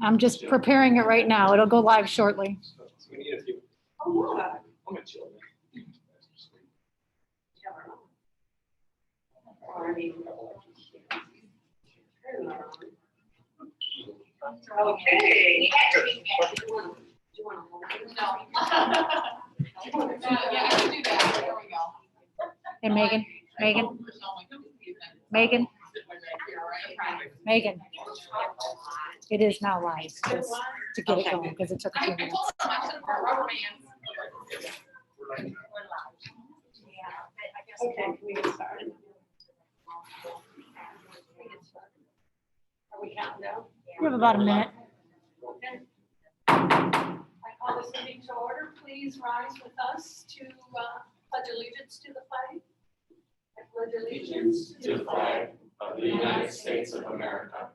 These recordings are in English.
I'm just preparing it right now. It'll go live shortly. So we need a few. Oh, yeah. I'm gonna chill. Okay. Yeah, I can do that. There we go. Hey, Megan, Megan, it is now live, just to get it going, because it took a few minutes. Okay, we get started. Are we counting down? We have about a minute. Okay. I call this meeting to order. Please rise with us to pledge allegiance to the flag. I pledge allegiance To the flag of the United States of America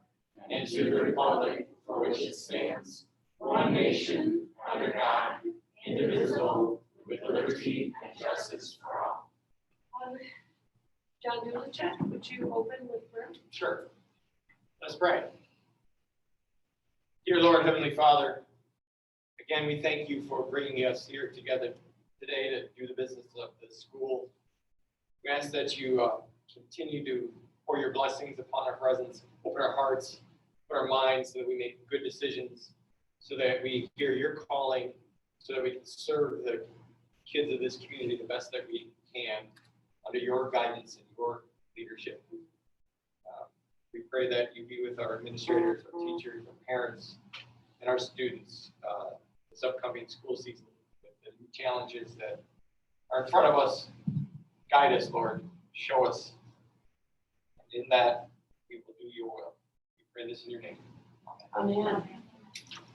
and to the republic for which it stands, one nation, under God, indivisible, with liberty and justice for all. John Delegations, would you open with prayer? Sure. Let's pray. Dear Lord, Heavenly Father, again, we thank you for bringing us here together today to do the business of the school. We ask that you continue to pour your blessings upon our presence, open our hearts, open our minds, so that we make good decisions, so that we hear your calling, so that we can serve the kids of this community the best that we can under your guidance and your leadership. We pray that you be with our administrators, our teachers, our parents, and our students this upcoming school season with the new challenges that are in front of us. Guide us, Lord. Show us. And in that, we will do your will. We pray this in your name. Amen.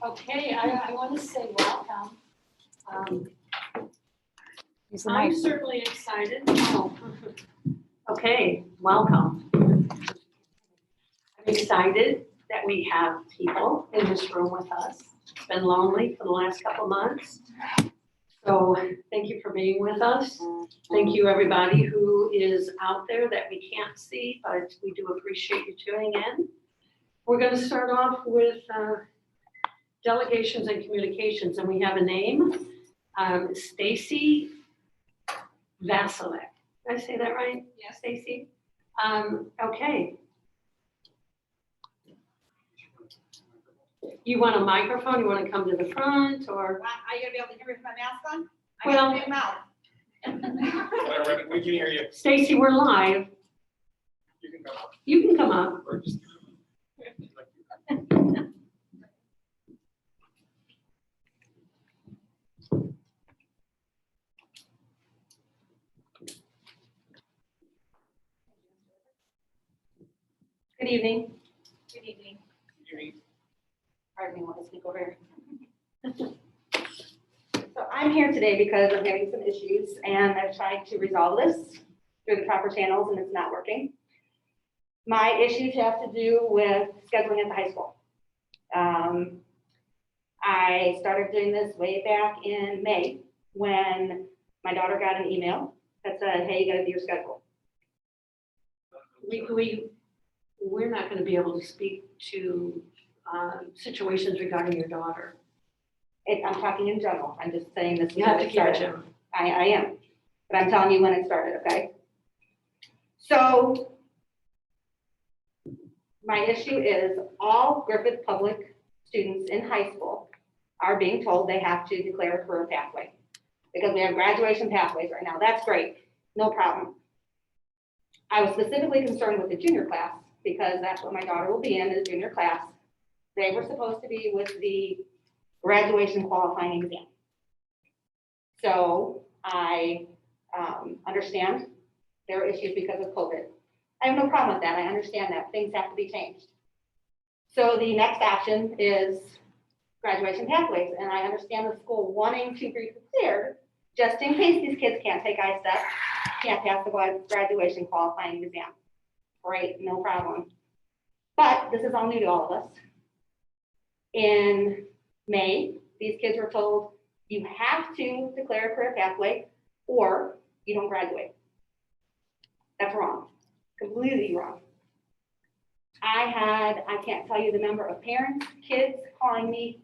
Okay, I want to say welcome. Use the I'm mic. certainly excited. Oh. Okay, welcome. I'm excited that we have people in this room with us. It's been lonely for the last couple months. So thank you for being with us. Thank you, everybody who is out there that we can't see, but we do appreciate you tuning in. We're going to start off with Delegations and Communications, and we have a name, Stacy Vasilek. Did I say that right? Yes. Stacy? Okay. You want a microphone? You want to come to the front, or? Are you gonna be able to hear me with my mask on? I Well- got a big mouth. Whatever, we can hear you. Stacy, we're live. You can come up. You can come up. Or just. Good evening. Good evening. Pardon me while I speak over here. So I'm here today because I'm having some issues and I've tried to resolve this through the proper channels and it's not working. My issues have to do with scheduling at the high school. I started doing this way back in May when my daughter got an email that said, hey, you gotta do your schedule. We're not going to be able to speak to situations regarding your daughter. I'm talking in general. I'm just saying this. is You have when to it keep it started. general. I am, but I'm telling you when it started, okay? So my issue is all Griffith public students in high school are being told they have to declare a career pathway because we have graduation pathways right now. That's great, no problem. I was specifically concerned with the junior class because that's what my daughter will be in, is junior class. They were supposed to be with the graduation qualifying exam. So I understand there are issues because of COVID. I have no problem with that. I understand that things have to be changed. So the next option is graduation pathways. And I understand the school wanting to be prepared just in case these kids can't take I-STEP, can't pass the graduation qualifying exam. Great, no problem. But this is all new to all of us. In May, these kids were told you have to declare a career pathway or you don't graduate. That's wrong, completely wrong. I can't tell you the number of parents, kids calling me,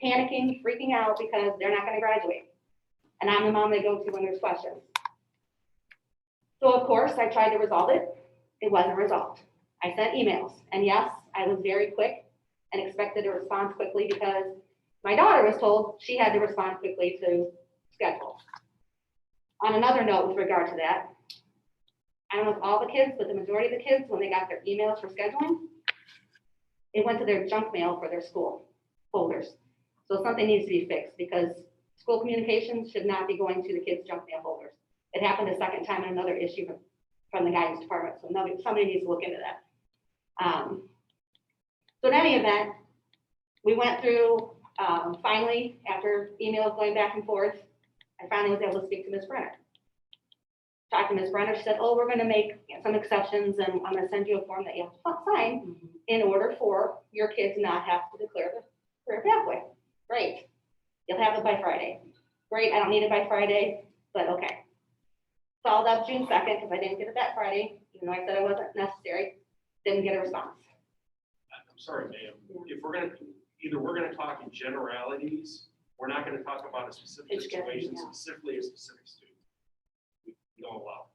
panicking, freaking out because they're not gonna graduate. And I'm the mom they go to when there's questions. So of course, I tried to resolve it. It wasn't resolved. I sent emails, and yes, I was very quick and expected a response quickly because my daughter was told she had to respond quickly to schedule. On another note with regard to that, I don't know if all the kids, but the majority of the kids, when they got their emails for scheduling, it went to their junk mail for their school folders. So something needs to be fixed because school communications should not be going to the kids' junk mail folders. It happened a second time in another issue from the guidance department, so somebody needs to look into that. So in any event, we went through, finally, after emails going back and forth, I finally was able to speak to Ms. Brenner. Talked to Ms. Brenner, she said, oh, we're gonna make some exceptions and I'm gonna send you a form that you have to sign in order for your kids not have to declare the career pathway. Great, you'll have it by Friday. Great, I don't need it by Friday, but okay. Followed up June 2nd, because I didn't get it that Friday, even though I said it wasn't necessary, didn't get a response. I'm sorry, ma'am, if we're gonna, either we're gonna talk in generalities, we're not gonna talk about a specific It's good, situation, yeah. specifically a specific student. We don't allow.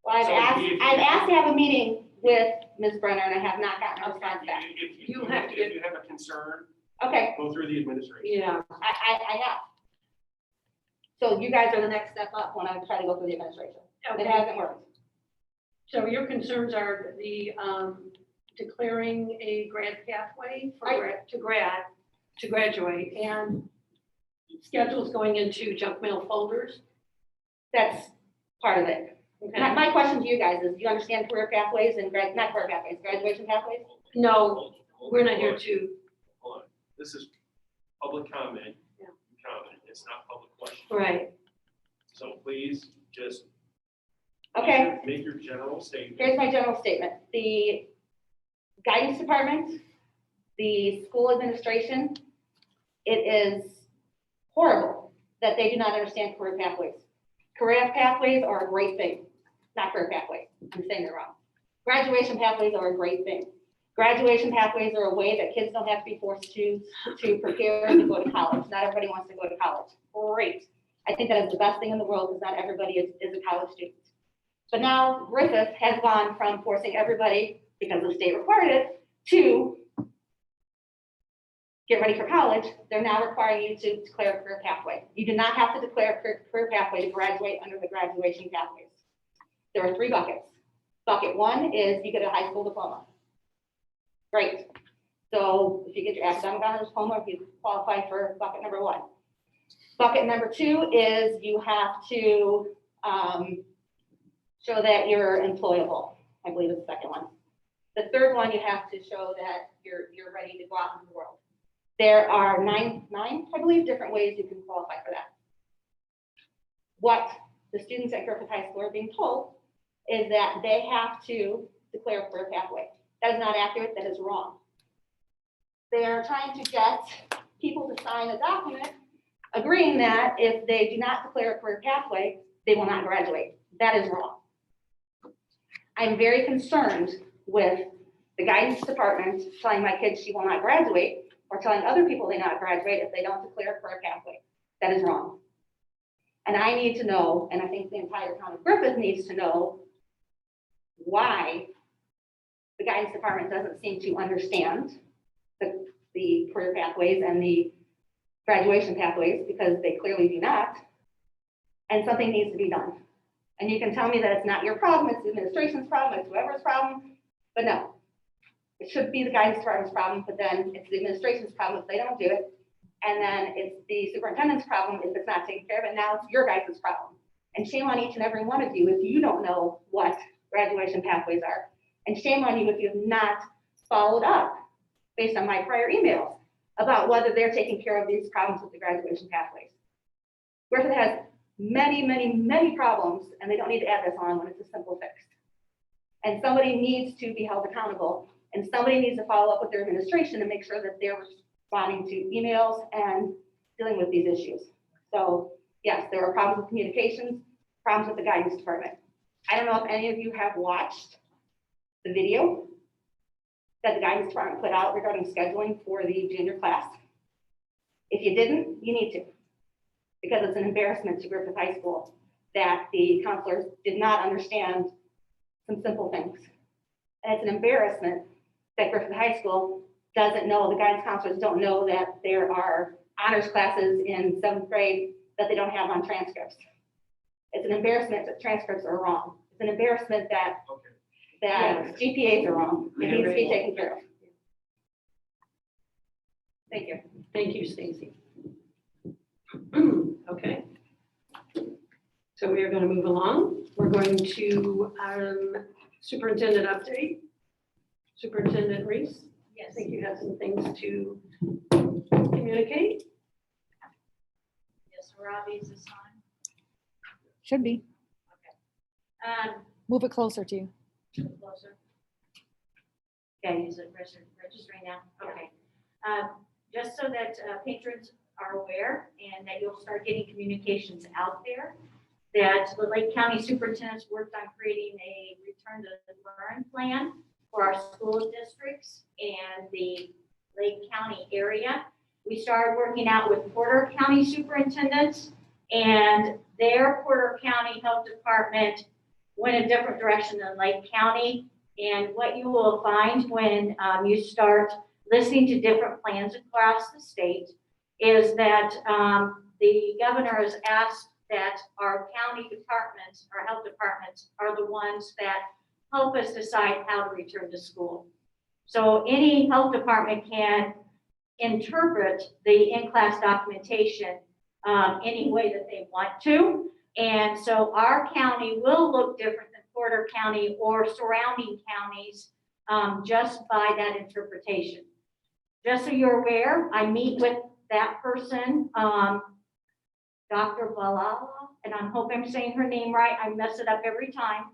Well, I've So asked to have a meeting with Ms. Brenner and I have not gotten a response back. If You have to if you have a concern, Okay, go through the administration. Yeah, I have. So you guys are the next step up when I try to go through the administration. It hasn't worked. so your concerns are the declaring a grad pathway for to graduate and schedules going into junk mail folders? That's part of it. Okay. My question to you guys is, do you understand career pathways and not career pathways, graduation pathways? No, we're not here to, Hold on, this is public comment. Yeah. Comment, it's not public question. right, So please just. Okay. Make your general statement. Here's my general statement. The guidance department, the school administration, it is horrible that they do not understand career pathways. Career pathways are a great thing, not career pathways. I'm saying they're wrong. Graduation pathways are a great thing. Graduation pathways are a way that kids don't have to be forced to prepare to go to college. Not everybody wants to go to college. Great. I think that is the best thing in the world because not everybody is a college student. But now Griffith has gone from forcing everybody, because the state required it, to get ready for college. They're now requiring you to declare a career pathway. You do not have to declare a career pathway to graduate under the graduation pathways. There are 3 buckets. Bucket 1 is you get a high school diploma. Great. So if you get your academic honors diploma, you qualify for bucket number 1. Bucket number 2 is you have to show that you're employable. I believe it's the second one. The third one, you have to show that you're ready to go out into the world. There are nine, I believe, different ways you can qualify for that. What the students at Griffith High School are being told is that they have to declare a career pathway. That is not accurate, that is wrong. They are trying to get people to sign a document agreeing that if they do not declare a career pathway, they will not graduate. That is wrong. I'm very concerned with the guidance department telling my kids she will not graduate or telling other people they not graduate if they don't declare a career pathway. That is wrong. And I need to know, and I think the entire town of Griffith needs to know why the guidance department doesn't seem to understand the career pathways and the graduation pathways, because they clearly do not, and something needs to be done. And you can tell me that it's not your problem, it's the administration's problem, it's whoever's problem, but no. It should be the guidance department's problem, but then it's the administration's problem if they don't do it. And then it's the superintendent's problem if it's not taken care of, and now it's your guys' problem. And shame on each and every one of you if you don't know what graduation pathways are. And shame on you if you have not followed up based on my prior emails about whether they're taking care of these problems with the graduation pathways. Griffith has many, many, many problems, and they don't need to add this on when it's a simple fix. And somebody needs to be held accountable, and somebody needs to follow up with their administration and make sure that they're responding to emails and dealing with these issues. So yes, there are problems with communications, problems with the guidance department. I don't know if any of you have watched the video that the guidance department put out regarding scheduling for the junior class? If you didn't, you need to, because it's an embarrassment to Griffith High School that the counselors did not understand some simple things. And it's an embarrassment that Griffith High School doesn't know, the guidance counselors don't know that there are honors classes in 7th grade that they don't have on transcripts. It's an embarrassment that transcripts are wrong. It's an embarrassment that Okay. GPAs are wrong. It needs to be taken care of. Thank you. Thank you, Stacy. Okay. So we are going to move along. We're going to superintendent update. Superintendent Reese, I Yes. think you have some things to communicate. Yes, Robbie's is on. Should be. Move it closer to you. Closer. Okay, is it registering now? Okay. Just so that patrons are aware and that you'll start getting communications out there, that the Lake County Superintendent's worked on creating a return to learn plan for our school districts and the Lake County area. We started working out with Porter County superintendents, and their Porter County Health Department went a different direction than Lake County. And what you will find when you start listening to different plans across the state is that the governor has asked that our county departments, our health departments, are the ones that help us decide how to return to school. So any health department can interpret the in-class documentation any way that they want to. And so our county will look different than Porter County or surrounding counties just by that interpretation. Just so you're aware, I meet with that person, Dr. Balala, and I hope I'm saying her name right. I mess it up every time.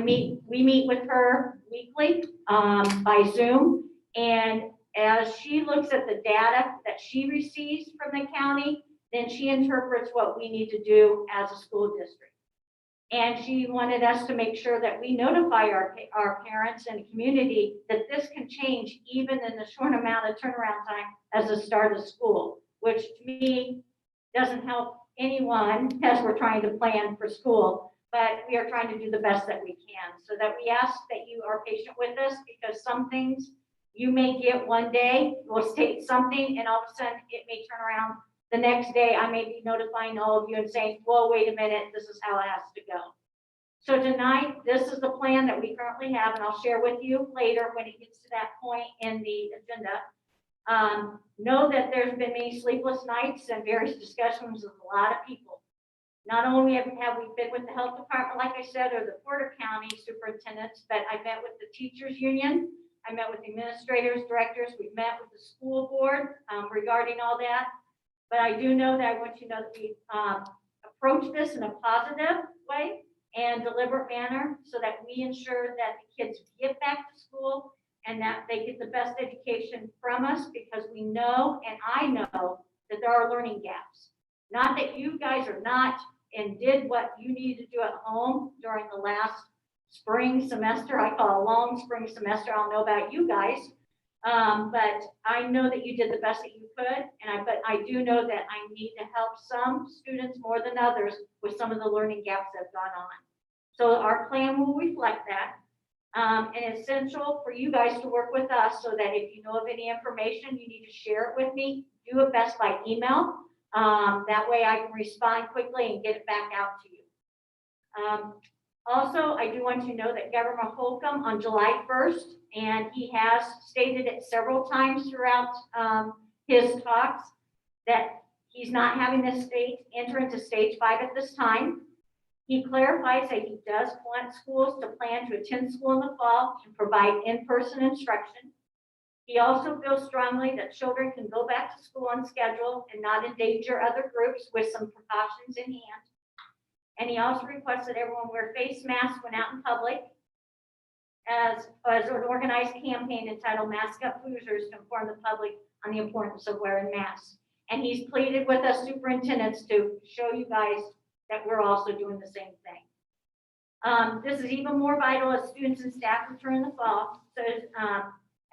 We meet with her weekly by Zoom, and as she looks at the data that she receives from the county, then she interprets what we need to do as a school district. And she wanted us to make sure that we notify our parents and community that this can change even in the short amount of turnaround time as the start of school, which to me doesn't help anyone as we're trying to plan for school, but we are trying to do the best that we can. So that we ask that you are patient with us, because some things you may get one day, will state something, and all of a sudden it may turn around the next day. I may be notifying all of you and saying, well, wait a minute, this is how it has to go. So tonight, this is the plan that we currently have, and I'll share with you later when it gets to that point in the agenda. Know that there's been many sleepless nights and various discussions with a lot of people. Not only have we been with the health department, like I said, or the Porter County superintendents, but I met with the teachers union. I met with the administrators, directors. We met with the school board regarding all that. But I do know that I want you to know that we approach this in a positive way and deliberate manner so that we ensure that the kids get back to school and that they get the best education from us, because we know, and I know, that there are learning gaps. Not that you guys are not and did what you needed to do at home during the last spring semester. I call a long spring semester. I don't know about you guys. But I know that you did the best that you could, but I do know that I need to help some students more than others with some of the learning gaps that have gone on. So our plan will reflect that. And it's essential for you guys to work with us so that if you know of any information, you need to share it with me. Do it best by email. That way I can respond quickly and get it back out to you. Also, I do want you to know that Governor Holcomb on July 1st, and he has stated it several times throughout his talks, that he's not having the state enter into stage 5 at this time. He clarifies that he does want schools to plan to attend school in the fall and provide in-person instruction. He also feels strongly that children can go back to school on schedule and not endanger other groups with some precautions in hand. And he also requests that everyone wear face masks when out in public, as an organized campaign entitled Mask Up Losers to inform the public on the importance of wearing masks. And he's pleaded with us superintendents to show you guys that we're also doing the same thing. This is even more vital as students and staff return in the fall. So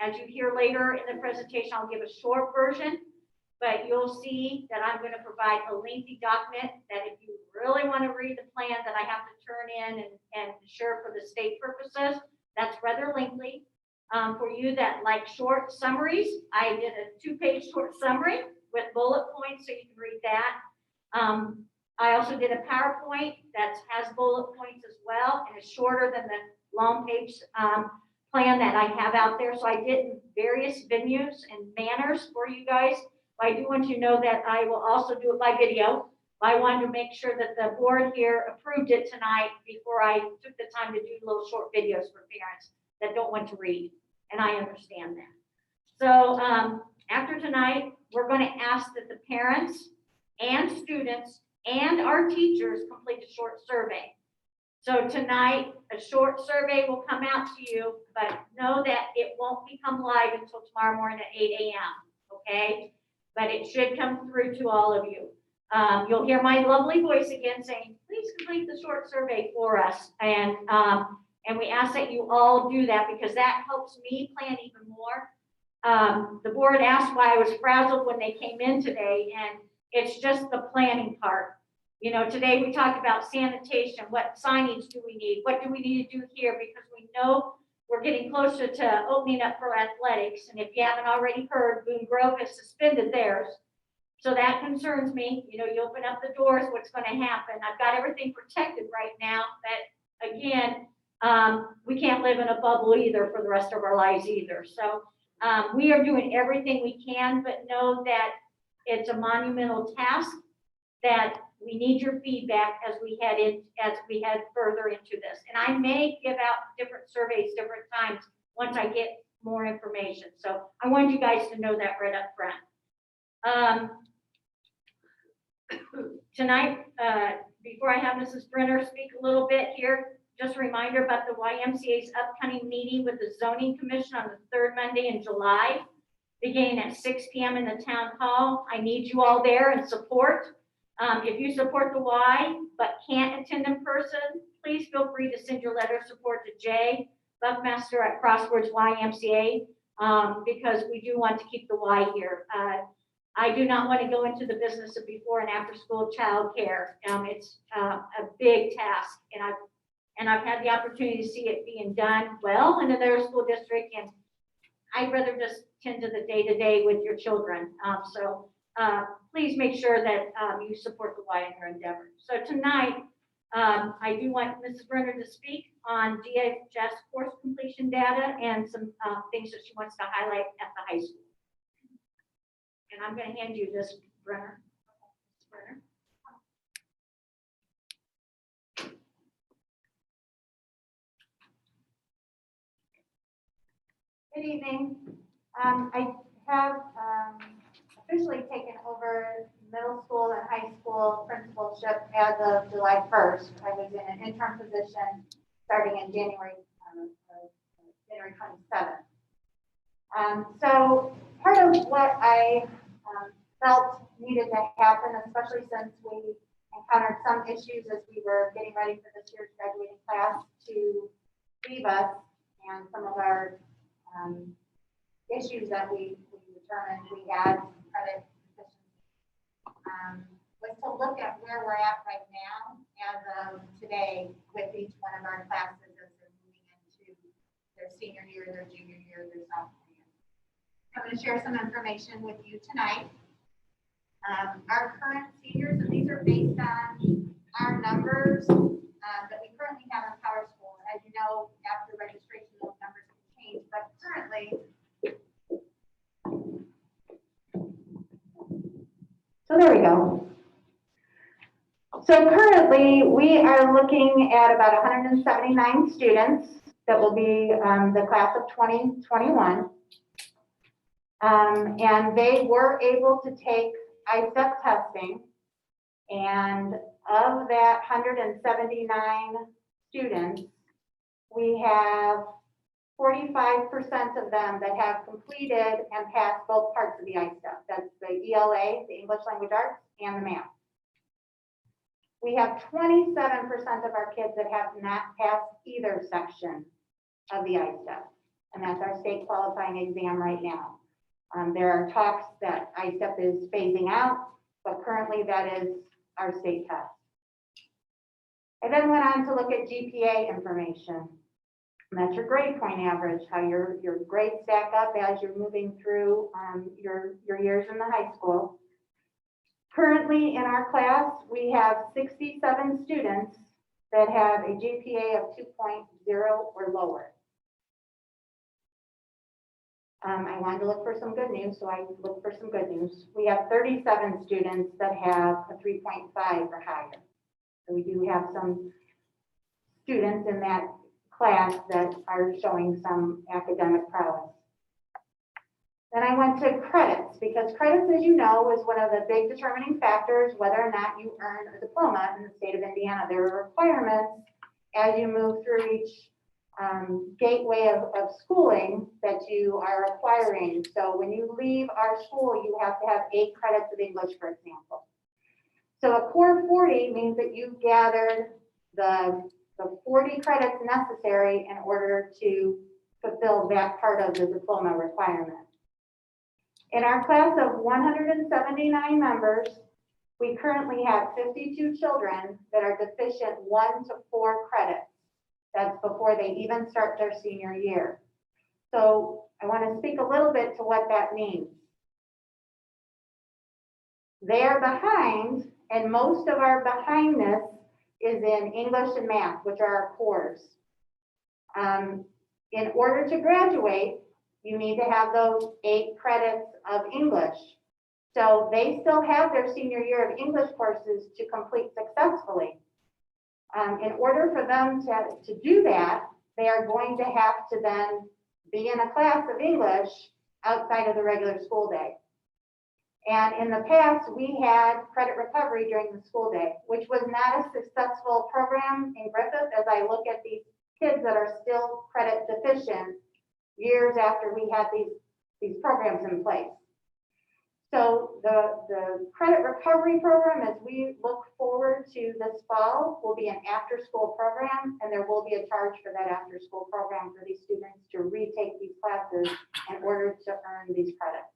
As you hear later in the presentation, I'll give a short version, but you'll see that I'm going to provide a lengthy document that if you really want to read the plan that I have to turn in and share for the state purposes, that's rather lengthy. For you that like short summaries, I did a 2-page short summary with bullet points so you can read that. I also did a PowerPoint that has bullet points as well and is shorter than the long page plan that I have out there. So I did in various venues and manners for you guys. But I do want you to know that I will also do it by video. I wanted to make sure that the board here approved it tonight before I took the time to do little short videos for parents that don't want to read. And I understand that. So after tonight, we're going to ask that the parents and students and our teachers complete a short survey. So tonight, a short survey will come out to you, but know that it won't become live until tomorrow morning at 8 a.m., okay? But it should come through to all of you. You'll hear my lovely voice again saying, please complete the short survey for us. And we ask that you all do that because that helps me plan even more. The board asked why I was frazzled when they came in today, and it's just the planning part. You know, today we talked about sanitation, what signage do we need? What do we need to do here? Because we know we're getting closer to opening up for athletics. And if you haven't already heard, Boone Grove has suspended theirs. So that concerns me. You know, you open up the doors, what's going to happen? I've got everything protected right now, but again, we can't live in a bubble either for the rest of our lives either. So we are doing everything we can, but know that it's a monumental task that we need your feedback as we head further into this. And I may give out different surveys different times once I get more information. So I wanted you guys to know that right up front. Tonight, before I have Mrs. Brenner speak a little bit here, just a reminder about the YMCA's upcoming meeting with the Zoning Commission on the 3rd Monday in July, beginning at 6 p.m. in the town hall. I need you all there in support. If you support the Y but can't attend in person, please feel free to send your letter of support to Jay Buckmaster at Crossroads YMCA because we do want to keep the Y here. I do not want to go into the business of before and after school childcare. It's a big task, and I've had the opportunity to see it being done well in their school district, and I'd rather just tend to the day-to-day with your children. Please make sure that you support the Y in your endeavor. So tonight, I do want Mrs. Brenner to speak on DHS course completion data and some things that she wants to highlight at the high school. And I'm going to hand you this, Brenner. Brenner. Good evening. I have officially taken over middle school and high school principalship as of July 1st. I was in an interim position starting in January 27th. So part of what I felt needed to happen, especially since we encountered some issues as we were getting ready for this year's graduating class to leave us, and some of our issues that we determined we had credit deficiency, was to look at where we're at right now as of today with each one of our classes as they're moving into their senior year, their junior year, their sophomore year. I'm going to share some information with you tonight. Our current seniors, and these are based on our numbers that we currently have in Power School. As you know, after registration, those numbers can change, but currently, so there we go. So currently, we are looking at about 179 students that will be the class of 2021. And they were able to take ISEP testing, and of that 179 students, we have 45% of them that have completed and passed both parts of the ISEP. That's the ELA, the English Language Arts, and the math. We have 27% of our kids that have not passed either section of the ISEP. and that's our state qualifying exam right now. There are talks that ISTEP is phasing out, but currently that is our state test. I then went on to look at GPA information. And that's your grade point average, how your grades stack up as you're moving through your years in the high school. Currently in our class, we have 67 students that have a GPA of 2.0 or lower. I wanted to look for some good news, so I looked for some good news. We have 37 students that have a 3.5 or higher. So we do have some students in that class that are showing some academic prowess. Then I went to credits, because credits, as you know, is one of the big determining factors whether or not you earn a diploma in the state of Indiana. There are requirements as you move through each gateway of schooling that you are acquiring. So when you leave our school, you have to have 8 credits of English, for example. So a core 40 means that you gathered the 40 credits necessary in order to fulfill that part of the diploma requirement. In our class of 179 members, we currently have 52 children that are deficient 1 to 4 credits. That's before they even start their senior year. So I want to speak a little bit to what that means. They are behind, and most of our behindness is in English and math, which are our cores. In order to graduate, you need to have those 8 credits of English. So they still have their senior year of English courses to complete successfully. In order for them to do that, they are going to have to then be in a class of English outside of the regular school day. And in the past, we had credit recovery during the school day, which was not a successful program in Griffith, as I look at these kids that are still credit deficient years after we had these programs in place. So the credit recovery program, as we look forward to this fall, will be an after-school program, and there will be a charge for that after-school program for these students to retake these classes in order to earn these credits.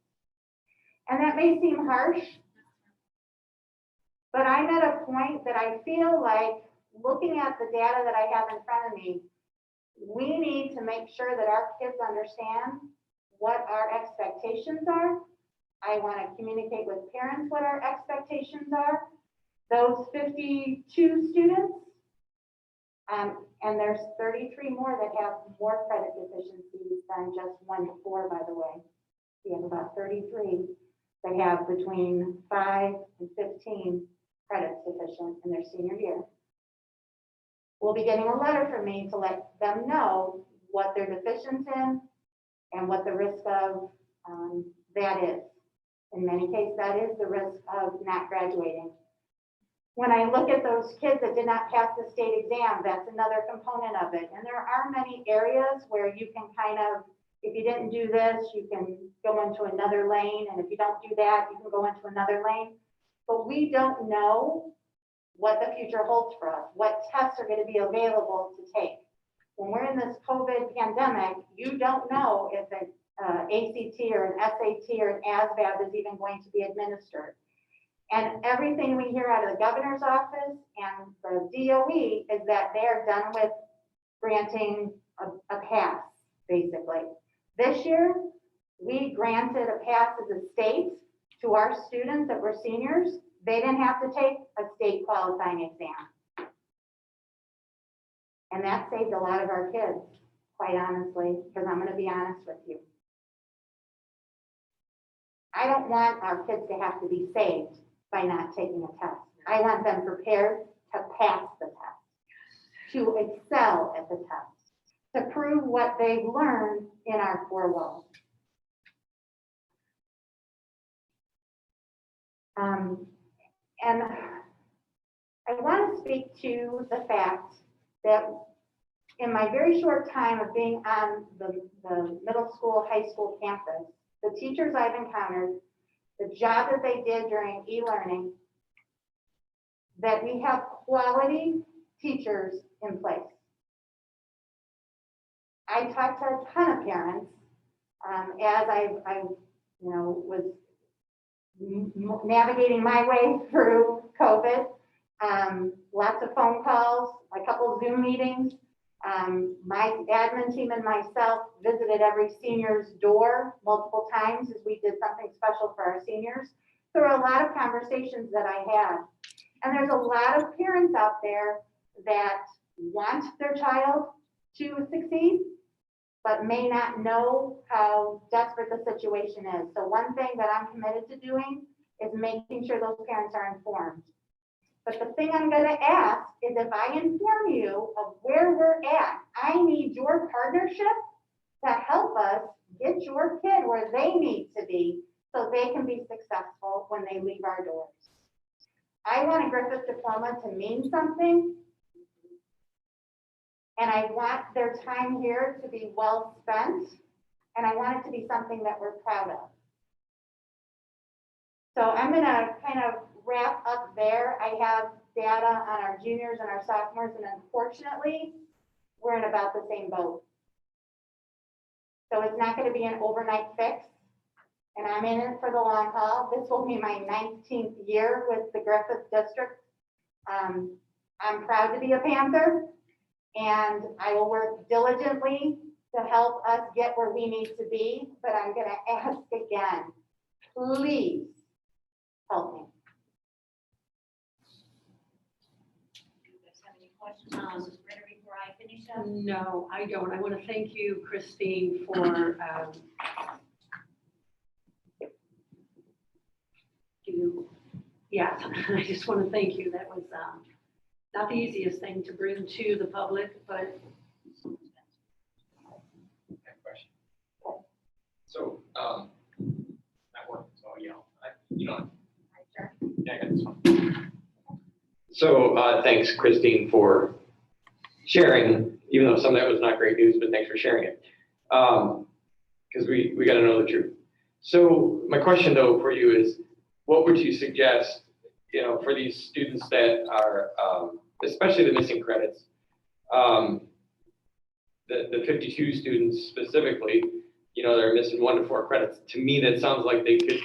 And that may seem harsh, but I'm at a point that I feel like, looking at the data that I have in front of me, we need to make sure that our kids understand what our expectations are. I want to communicate with parents what our expectations are. Those 52 students, and there's 33 more that have more credit deficiencies than just 1 to 4, by the way. We have about 33 that have between 5 and 15 credits deficient in their senior year. We'll be getting a letter from me to let them know what they're deficient in and what the risk of that is. In many cases, that is the risk of not graduating. When I look at those kids that did not pass the state exam, that's another component of it. And there are many areas where you can kind of, if you didn't do this, you can go into another lane. And if you don't do that, you can go into another lane. But we don't know what the future holds for us, what tests are going to be available to take. When we're in this COVID pandemic, you don't know if an ACT or an SAT or an ASVAB is even going to be administered. And everything we hear out of the governor's office and the DOE is that they're done with granting a pass, basically. This year, we granted a pass as a state to our students that were seniors. They didn't have to take a state qualifying exam. And that saved a lot of our kids, quite honestly, because I'm going to be honest with you. I don't want our kids to have to be saved by not taking a test. I want them prepared to pass the test, to excel at the test, to prove what they've learned in our 4 walls. And I want to speak to the fact that in my very short time of being on the middle school, high school campus, the teachers I've encountered, the job that they did during e-learning, that we have quality teachers in place. I talked to a ton of parents, as I was navigating my way through COVID. Lots of phone calls, a couple of Zoom meetings. My admin team and myself visited every senior's door multiple times as we did something special for our seniors. There were a lot of conversations that I had. And there's a lot of parents out there that want their child to succeed, but may not know how desperate the situation is. So one thing that I'm committed to doing is making sure those parents are informed. But the thing I'm going to ask is, if I inform you of where we're at, I need your partnership to help us get your kid where they need to be so they can be successful when they leave our doors. I want a Griffith diploma to mean something, and I want their time here to be well spent, and I want it to be something that we're proud of. So I'm going to kind of wrap up there. I have data on our juniors and our sophomores, and unfortunately, we're in about the same boat. So it's not going to be an overnight fix, and I'm in it for the long haul. This will be my 19th year with the Griffith District. I'm proud to be a Panther, and I will work diligently to help us get where we need to be, but I'm going to ask again, please help me. Do you guys have any questions on Mrs. Ritter before I finish up? No, I don't. I want to thank you, Christine, for I just want to thank you. That was not the easiest thing to bring to the public, but Question. So, that works, so, you know. Yeah, I got this one. So, thanks, Christine, for sharing, even though some of that was not great news, but thanks for sharing it. Because we got to know the truth. So my question though for you is, what would you suggest, for these students that are, especially the missing credits, the 52 students specifically, they're missing 1 to 4 credits. To me, that sounds like they could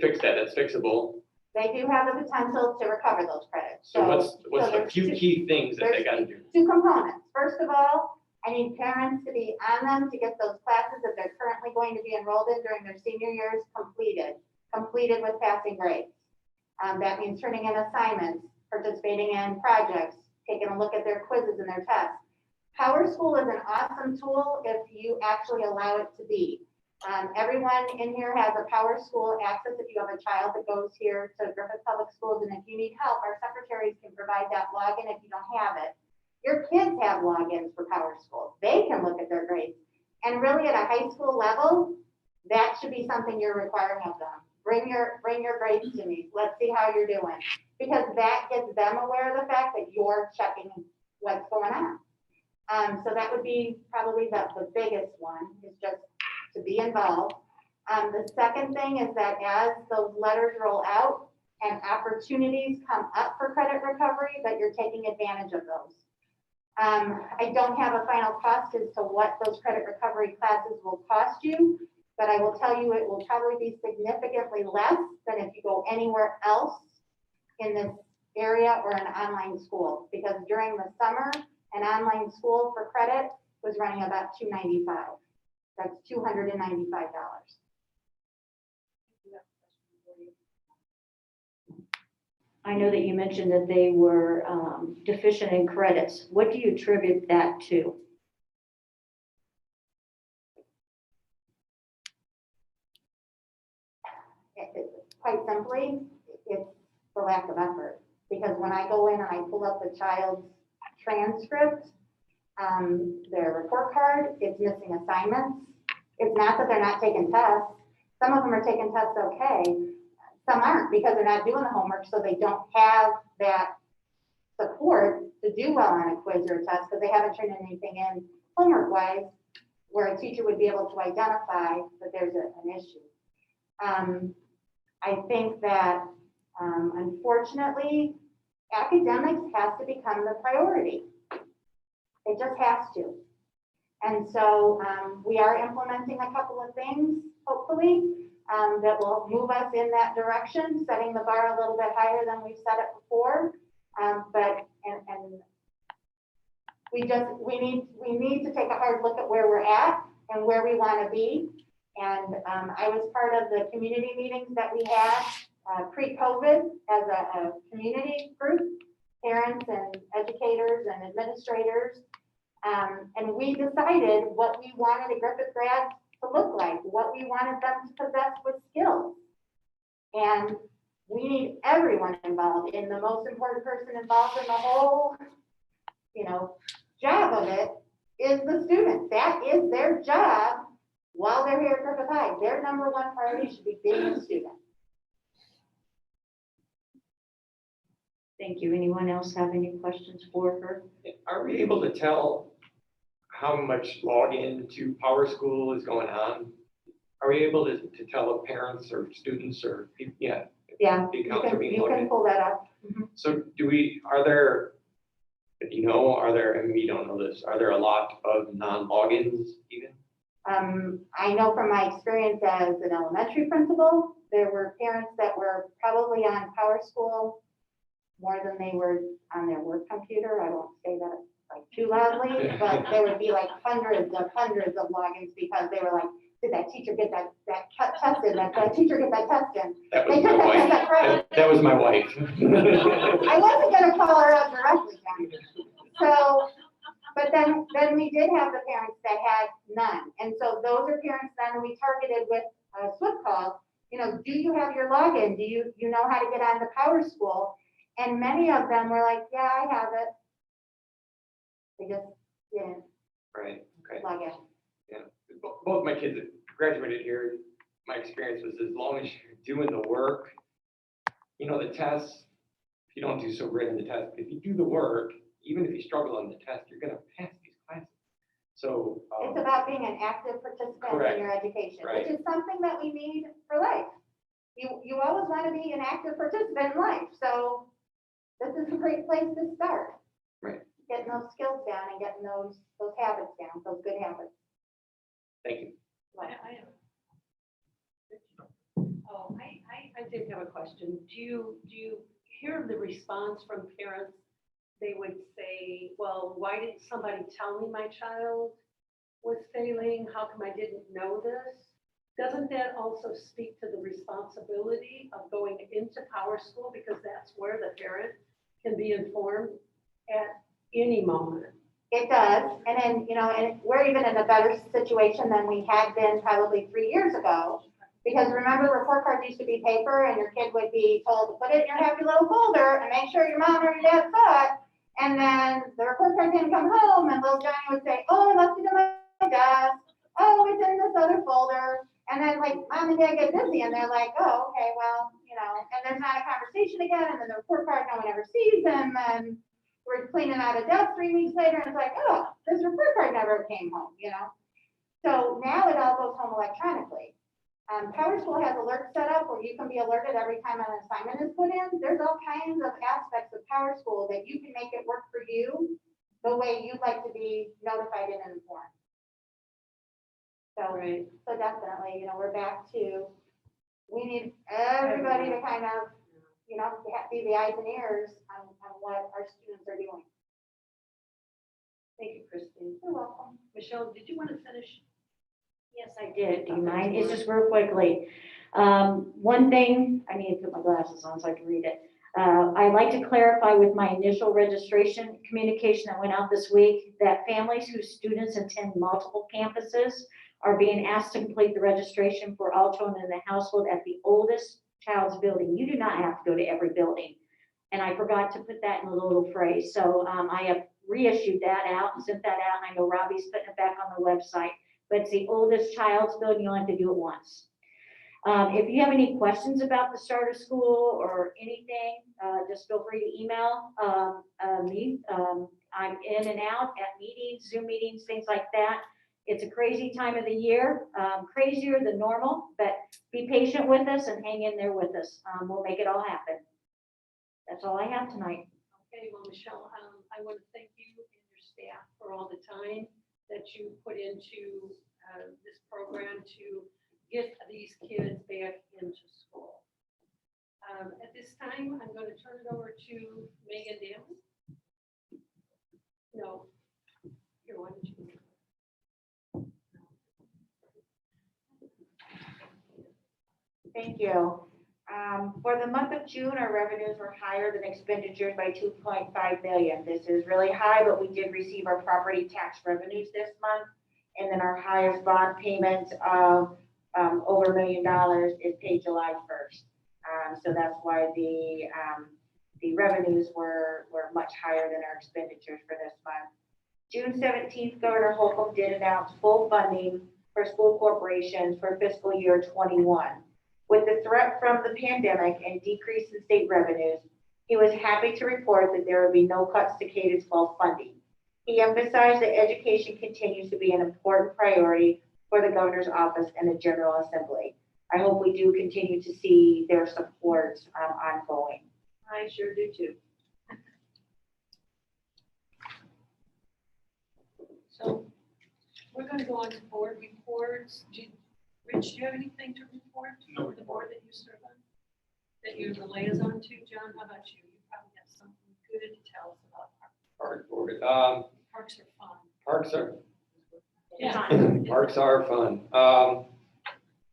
fix that. That's fixable. They do have the potential to recover those credits. So what's the there's few key things that they got to do? 2 components. First of all, I need parents to be on them to get those classes that they're currently going to be enrolled in during their senior years completed with passing grades. That means turning in assignments, participating in projects, taking a look at their quizzes and their tests. Power School is an awesome tool if you actually allow it to be. Everyone in here has a Power School access if you have a child that goes here to Griffith Public Schools, and if you need help, our secretaries can provide that login if you don't have it. Your kids have logins for Power School. They can look at their grades. And really at a high school level, that should be something you're requiring of them. Bring your grades to me. Let's see how you're doing. Because that gets them aware of the fact that you're checking what's going on. So that would be probably the biggest one, is just to be involved. The second thing is that as those letters roll out and opportunities come up for credit recovery, that you're taking advantage of those. I don't have a final cost as to what those credit recovery classes will cost you, but I will tell you it will probably be significantly less than if you go anywhere else in this area or an online school, because during the summer, an online school for credit was running about $295. That's $295. I know that you mentioned that they were deficient in credits. What do you attribute that to? Quite simply, it's the lack of effort. Because when I go in and I pull up the child's transcript, their report card, it's missing assignments. It's not that they're not taking tests. Some of them are taking tests okay. Some aren't, because they're not doing the homework, so they don't have that support to do well on a quiz or a test, because they haven't turned anything in homework-wise where a teacher would be able to identify that there's an issue. I think that, unfortunately, academics has to become the priority. It just has to. And so we are implementing a couple of things, hopefully, that will move us in that direction, setting the bar a little bit higher than we've set it before. But we need to take a hard look at where we're at and where we want to be. And I was part of the community meetings that we had pre-COVID as a community group, parents and educators and administrators. And we decided what we wanted a Griffith grad to look like, what we wanted them to possess with skills. And we need everyone involved, and the most important person involved in the whole, job of it is the students. That is their job while they're here at Griffith High. Their number one priority should be being a student. Thank you. Anyone else have any questions for her? Are we able to tell how much login to Power School is going on? Are we able to tell if parents or students or people, Yeah, the you accounts are being can logged in? pull that up. So and we don't know this, are there a lot of non-logins even? I know from my experience as an elementary principal, there were parents that were probably on Power School more than they were on their work computer. I won't say that like too loudly, but there would be like hundreds of logins because they were like, did that teacher get that tested? That teacher get that tested? That was my wife. That was my wife. I wasn't gonna call her up directly, John. So, but then we did have the parents that had none. And so those are parents then we targeted with a Swift call, do you have your login? Do you know how to get on the Power School? And many of them were like, yeah, I have it. They just didn't Right, okay. log in. Yeah, both my kids graduated here. My experience was as long as you're doing the work, the tests, if you don't do so great in the test, if you do the work, even if you struggle on the test, you're going to pass these classes. So It's about being an active participant correct. in your education, Right. which is something that we need for life. You always want to be an active participant in life. So this is a great place to start. Right. Getting those skills down and getting those habits down, those good habits. Thank you. I did have a question. Do you hear the response from parents? They would say, well, why didn't somebody tell me my child was failing? How come I didn't know this? Doesn't that also speak to the responsibility of going into Power School? Because that's where the parent can be informed at any moment. It does. And then, and we're even in a better situation than we had been probably 3 years ago. Because remember, report cards used to be paper and your kid would be told to put it in your happy little folder and make sure your mom or your dad saw it. And then the report card didn't come home and little Johnny would say, oh, I left it in my desk. Oh, it's in this other folder. And then like mom and dad get busy and they're like, oh, okay, well, and there's not a conversation again. And then the report card, no one ever sees them. And we're cleaning out a desk 3 weeks later. And it's like, oh, this report card never came home, So now it all goes home electronically. Power School has alerts set up where you can be alerted every time an assignment is put in. There's all kinds of aspects of Power School that you can make it work for you the way you'd like to be notified and informed. So, Right. so definitely, we're back to, we need everybody to kind of, be the eyes and ears on what our students are doing. Thank you, Christine. You're welcome. Michelle, did you want to finish? Yes, I did. Do you mind? It's just real quickly. One thing, I need to put my glasses on so I can read it. I'd like to clarify with my initial registration communication that went out this week that families whose students attend multiple campuses are being asked to complete the registration for all children in the household at the oldest child's building. You do not have to go to every building. And I forgot to put that in a little phrase. So I have reissued that out and sent that out. And I know Robbie's putting it back on the website. But it's the oldest child's building, you'll have to do it once. If you have any questions about the start of school or anything, just feel free to email me. I'm in and out at meetings, Zoom meetings, things like that. It's a crazy time of the year, crazier than normal, but be patient with us and hang in there with us. We'll make it all happen. That's all I have tonight. Okay, well, Michelle, I want to thank you and your staff for all the time that you put into this program to get these kids back into school. At this time, I'm going to turn it over to Megan Damon. No. Here, why don't you? Thank you. For the month of June, our revenues were higher than expenditures by 2.5 million. This is really high, but we did receive our property tax revenues this month. And then our highest bond payment of over $1 million is paid July 1st. So that's why the revenues were much higher than our expenditures for this month. June 17th, Governor Holcomb did announce full funding for school corporations for fiscal year 21. With the threat from the pandemic and decrease in state revenues, he was happy to report that there would be no cuts to K-12 funding. He emphasized that education continues to be an important priority for the governor's office and the General Assembly. I hope we do continue to see their support ongoing. I sure do too. So we're going to go on to board reports. Rich, do you have anything to report? No for the board that you serve on? That you're the liaison to? John, how about you? You probably have something good to tell us about Park board. parks are fun. Parks are, Yeah. parks are fun.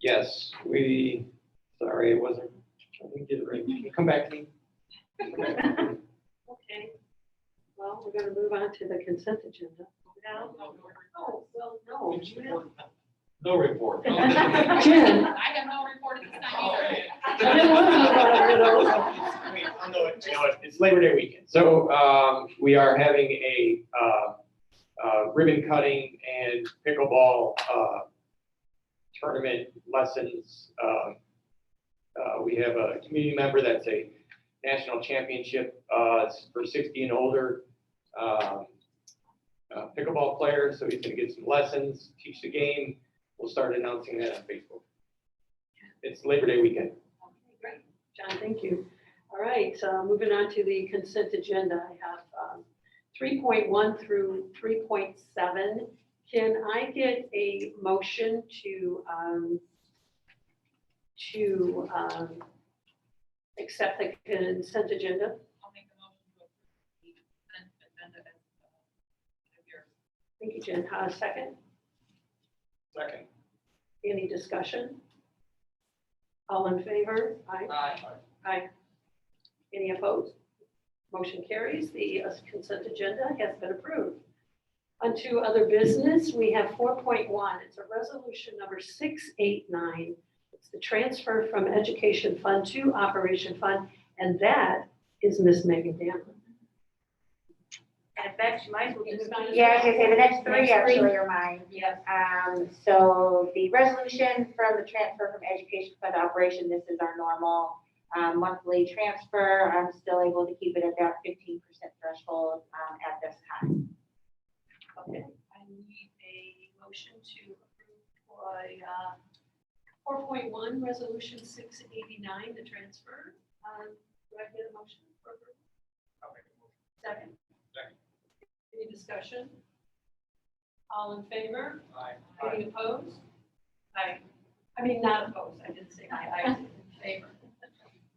Yes, sorry, it wasn't, I didn't get it right. Can you come back to me? Okay. Well, we're going to move on to the consent agenda. No. Oh, well, no. No report. Jen. I have no report at this time either. It's Labor Day weekend. So we are having a ribbon cutting and pickleball tournament lessons. We have a community member that's a national championship for 60 and older pickleball player. So he's going to get some lessons, teach the game. We'll start announcing that on Facebook. It's Labor Day weekend. Okay, great. John, thank you. All right, so moving on to the consent agenda. I have 3.1 through 3.7. Can I get a motion to accept the consent agenda? I'll make a motion to approve the consent agenda as yours. Thank you, Jen. Second? Second. Any discussion? All in favor? Aye. Aye. Any opposed? Motion carries. The consent agenda has been approved. On to other business, we have 4.1. It's a resolution number 689. It's the transfer from Education Fund to Operation Fund, and that is Miss Megan Damon. And in fact, you might as well just. Yeah, I was gonna say the next three Next three. actually are mine. Yes. So the resolution from the transfer from education fund to operation, this is our normal monthly transfer. I'm still able to keep it at that 15% threshold at this time. Okay, I need a motion to approve 4.1, resolution 689, the transfer. Do I get a motion for approval? Second? Second. Any discussion? All in favor? Aye. Any opposed? Aye. I mean, not opposed, I didn't say aye, I said in favor.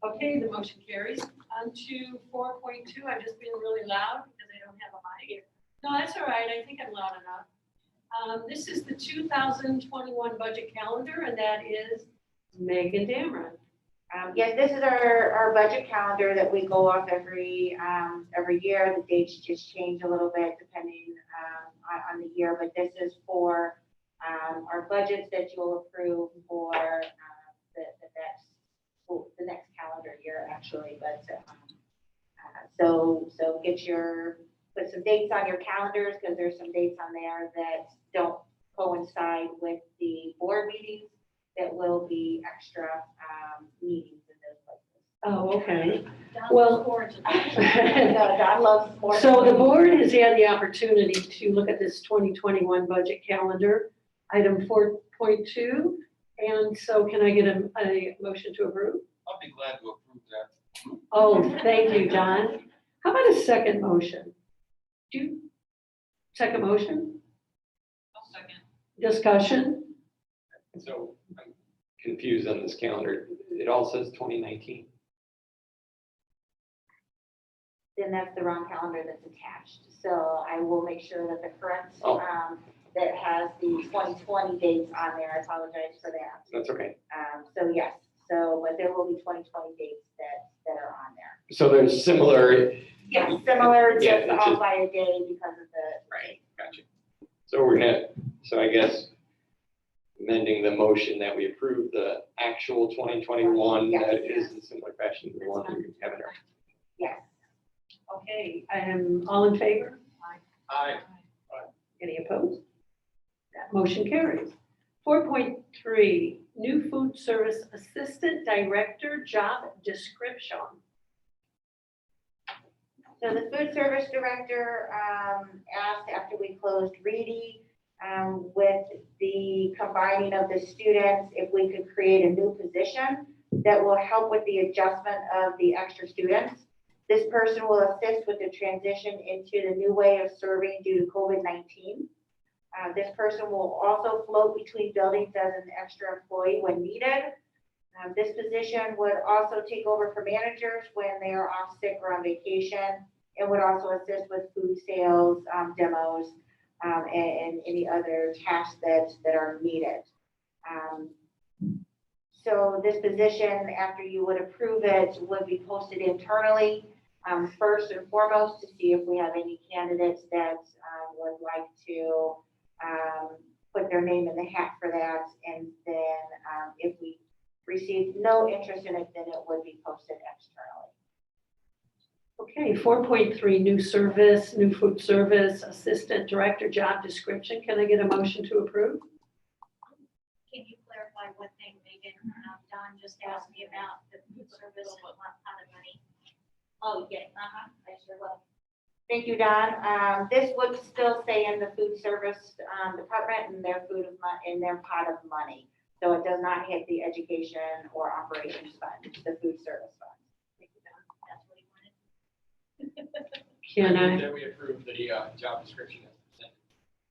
Okay, the motion carries. On to 4.2, I'm just being really loud because I don't have a mic. No, that's all right, I think I'm loud enough. This is the 2021 budget calendar, and that is Megan Damron. Yes, this is our budget calendar that we go off every year. The dates just change a little bit depending on the year, but this is for our budgets that you'll approve for the next calendar year, actually. But so put some dates on your calendars, because there's some dates on there that don't coincide with the board meetings that will be extra meetings in those places. Oh, okay. Well. No, God loves sports. So the board has had the opportunity to look at this 2021 budget calendar, item 4.2. And so can I get a motion to approve? I'll be glad to approve that. Oh, thank you, John. How about a second motion? Second motion? Discussion? So I'm confused on this calendar. It all says 2019. Then that's the wrong calendar that's attached. So I will make sure that the correct, Oh. that has the 2020 dates on there. I apologize for that. That's okay. So yes, so, but there will be 2020 dates that are on there. So there's similar. Yes, similar, Yeah, just it's off just- by a day because of the. Right, gotcha. So we're gonna, so I guess amending the motion that we approve the actual 2021, Yes. that is in similar fashion to the one we have in our. Yes. Okay, all in favor? Aye. Any opposed? That motion carries. 4.3, new food service assistant director job description. So the food service director asked after we closed Reedy, with the combining of the students, if we could create a new position that will help with the adjustment of the extra students. This person will assist with the transition into the new way of serving due to COVID-19. This person will also float between buildings as an extra employee when needed. This position would also take over for managers when they are off sick or on vacation, and would also assist with food sales, demos, and any other tasks that are needed. So this position, after you would approve it, would be posted internally, first and foremost, to see if we have any candidates that would like to put their name in the hat for that. And then if we receive no interest in it, then it would be posted externally. Okay, 4.3, new food service assistant director job description. Can I get a motion to approve? Can you clarify one thing, Megan? Don just asked me about the food service and what kind of money. Oh, yeah, I sure will. Thank you, Don. This would still stay in the food service department and their in their pot of money. So it does not hit the education or operations fund, the food service fund. Thank you, Don. That's what he wanted. Can move I, That we approve the job description as presented.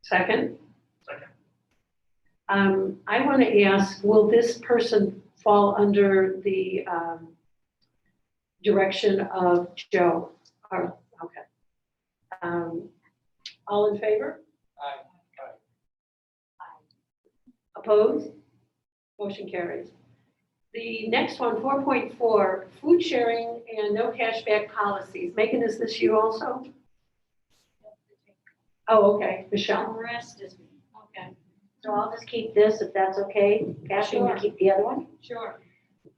second? Second. I want to ask, will this person fall under the direction of Joe? Or, okay. All in favor? Aye. Opposed? Motion carries. The next one, 4.4, food sharing and no cashback policies. Megan, is this you also? Oh, okay. Michelle? The rest is me. Okay. So I'll just keep this if that's okay. Kathy, you Sure. keep the other one? Sure.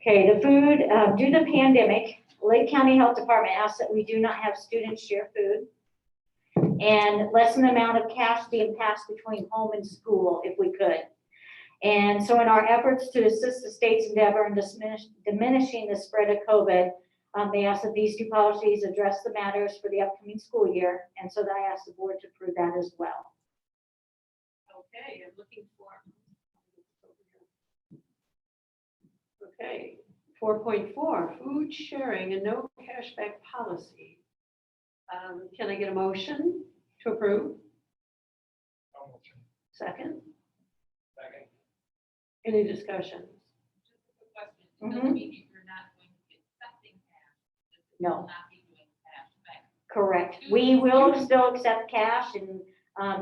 Okay, the food, due to the pandemic, Lake County Health Department asks that we do not have students share food and lessen the amount of cash being passed between home and school if we could. And so in our efforts to assist the state's endeavor in diminishing the spread of COVID, they ask that these two policies address the matters for the upcoming school year. And so that I ask the board to approve that as well. Okay, I'm looking for. Okay, 4.4, food sharing and no cashback policy. Can I get a motion to approve? Second? Second. Any discussion? Just a quick question. It Mhm. doesn't mean you're not going to be accepting cash. You No. will not be doing cash back. Correct. We will still accept cash and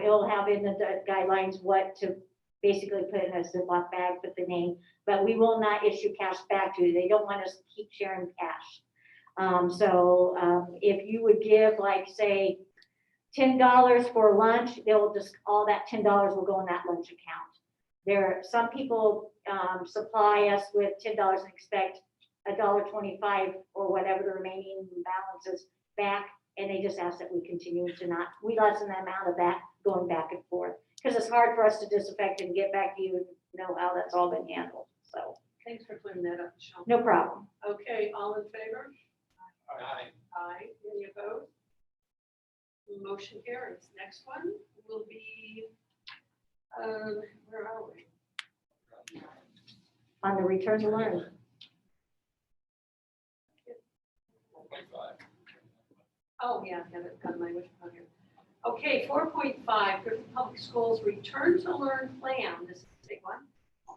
it'll have in the guidelines what to basically put in a Ziploc bag with the name, but we will not issue cash back to you. They don't want us to keep sharing cash. If you would give like, say, $10 for lunch, they'll just, all that $10 will go in that lunch account. Some people supply us with $10 and expect $1.25 or whatever the remaining balance is back. And they just ask that we continue to we lessen the amount of that going back and forth. Because it's hard for us to disinfect and get back to you and know how that's all been handled. So, Thanks for clearing that up, Michelle. no problem. Okay, all in favor? Aye. Aye. Any opposed? Motion carries. Next one will be, where are we? On the return to learn. 25. Oh, yeah, I have it on my, which one here? Okay, 4.5, Griffith Public Schools Return to Learn Plan, this is a big one,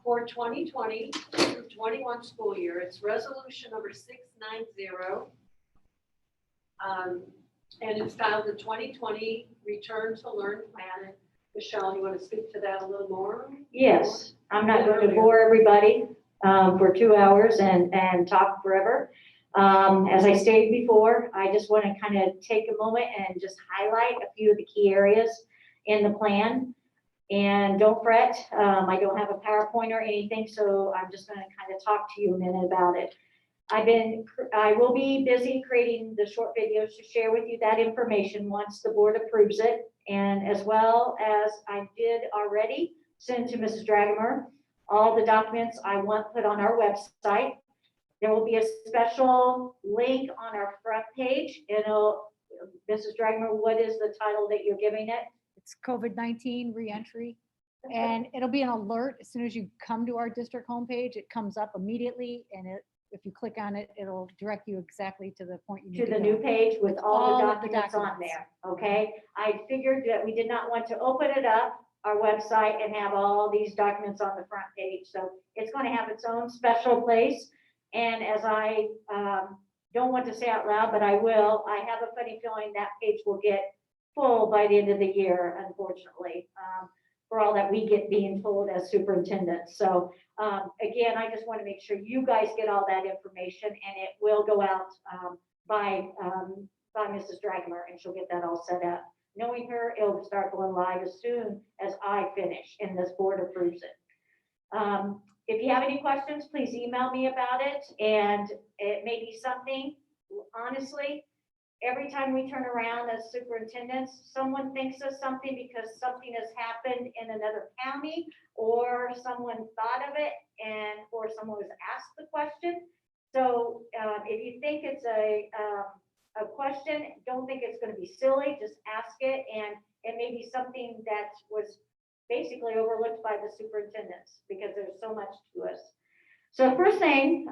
for 2020 through 21 school year. It's resolution number 690. And it's titled the 2020 Return to Learn Plan. And Michelle, you want to speak to that a little more? Yes, I'm not going to bore everybody for 2 hours and talk forever. As I stated before, I just want to kind of take a moment and just highlight a few of the key areas in the plan. And don't fret, I don't have a PowerPoint or anything, so I'm just going to kind of talk to you a minute about it. I will be busy creating the short videos to share with you that information once the board approves it. And as well as I did already send to Mrs. Dragamer, all the documents I want put on our website. There will be a special link on our front page. Mrs. Dragamer, what is the title that you're giving it? It's COVID-19 reentry. And it'll be an alert as soon as you come to our district homepage. It comes up immediately, and if you click on it, it'll direct you exactly to the point you need To to the go. new page with all the All of the documents on documents. there, okay? I figured that we did not want to open it up, our website, and have all these documents on the front page. So it's going to have its own special place. And as I don't want to say out loud, but I will, I have a funny feeling that page will get full by the end of the year, unfortunately, for all that we get being told as superintendents. So again, I just want to make sure you guys get all that information, and it will go out by Mrs. Dragamer, and she'll get that all set up. Knowing her, it'll start going live as soon as I finish and this board approves it. If you have any questions, please email me about it. And it may be something, honestly, every time we turn around as superintendents, someone thinks of something because something has happened in another county, or someone thought of it, or someone was asked the question. So if you think it's a question, don't think it's going to be silly, just ask it. And it may be something that was basically overlooked by the superintendents because there's so much to us. So first thing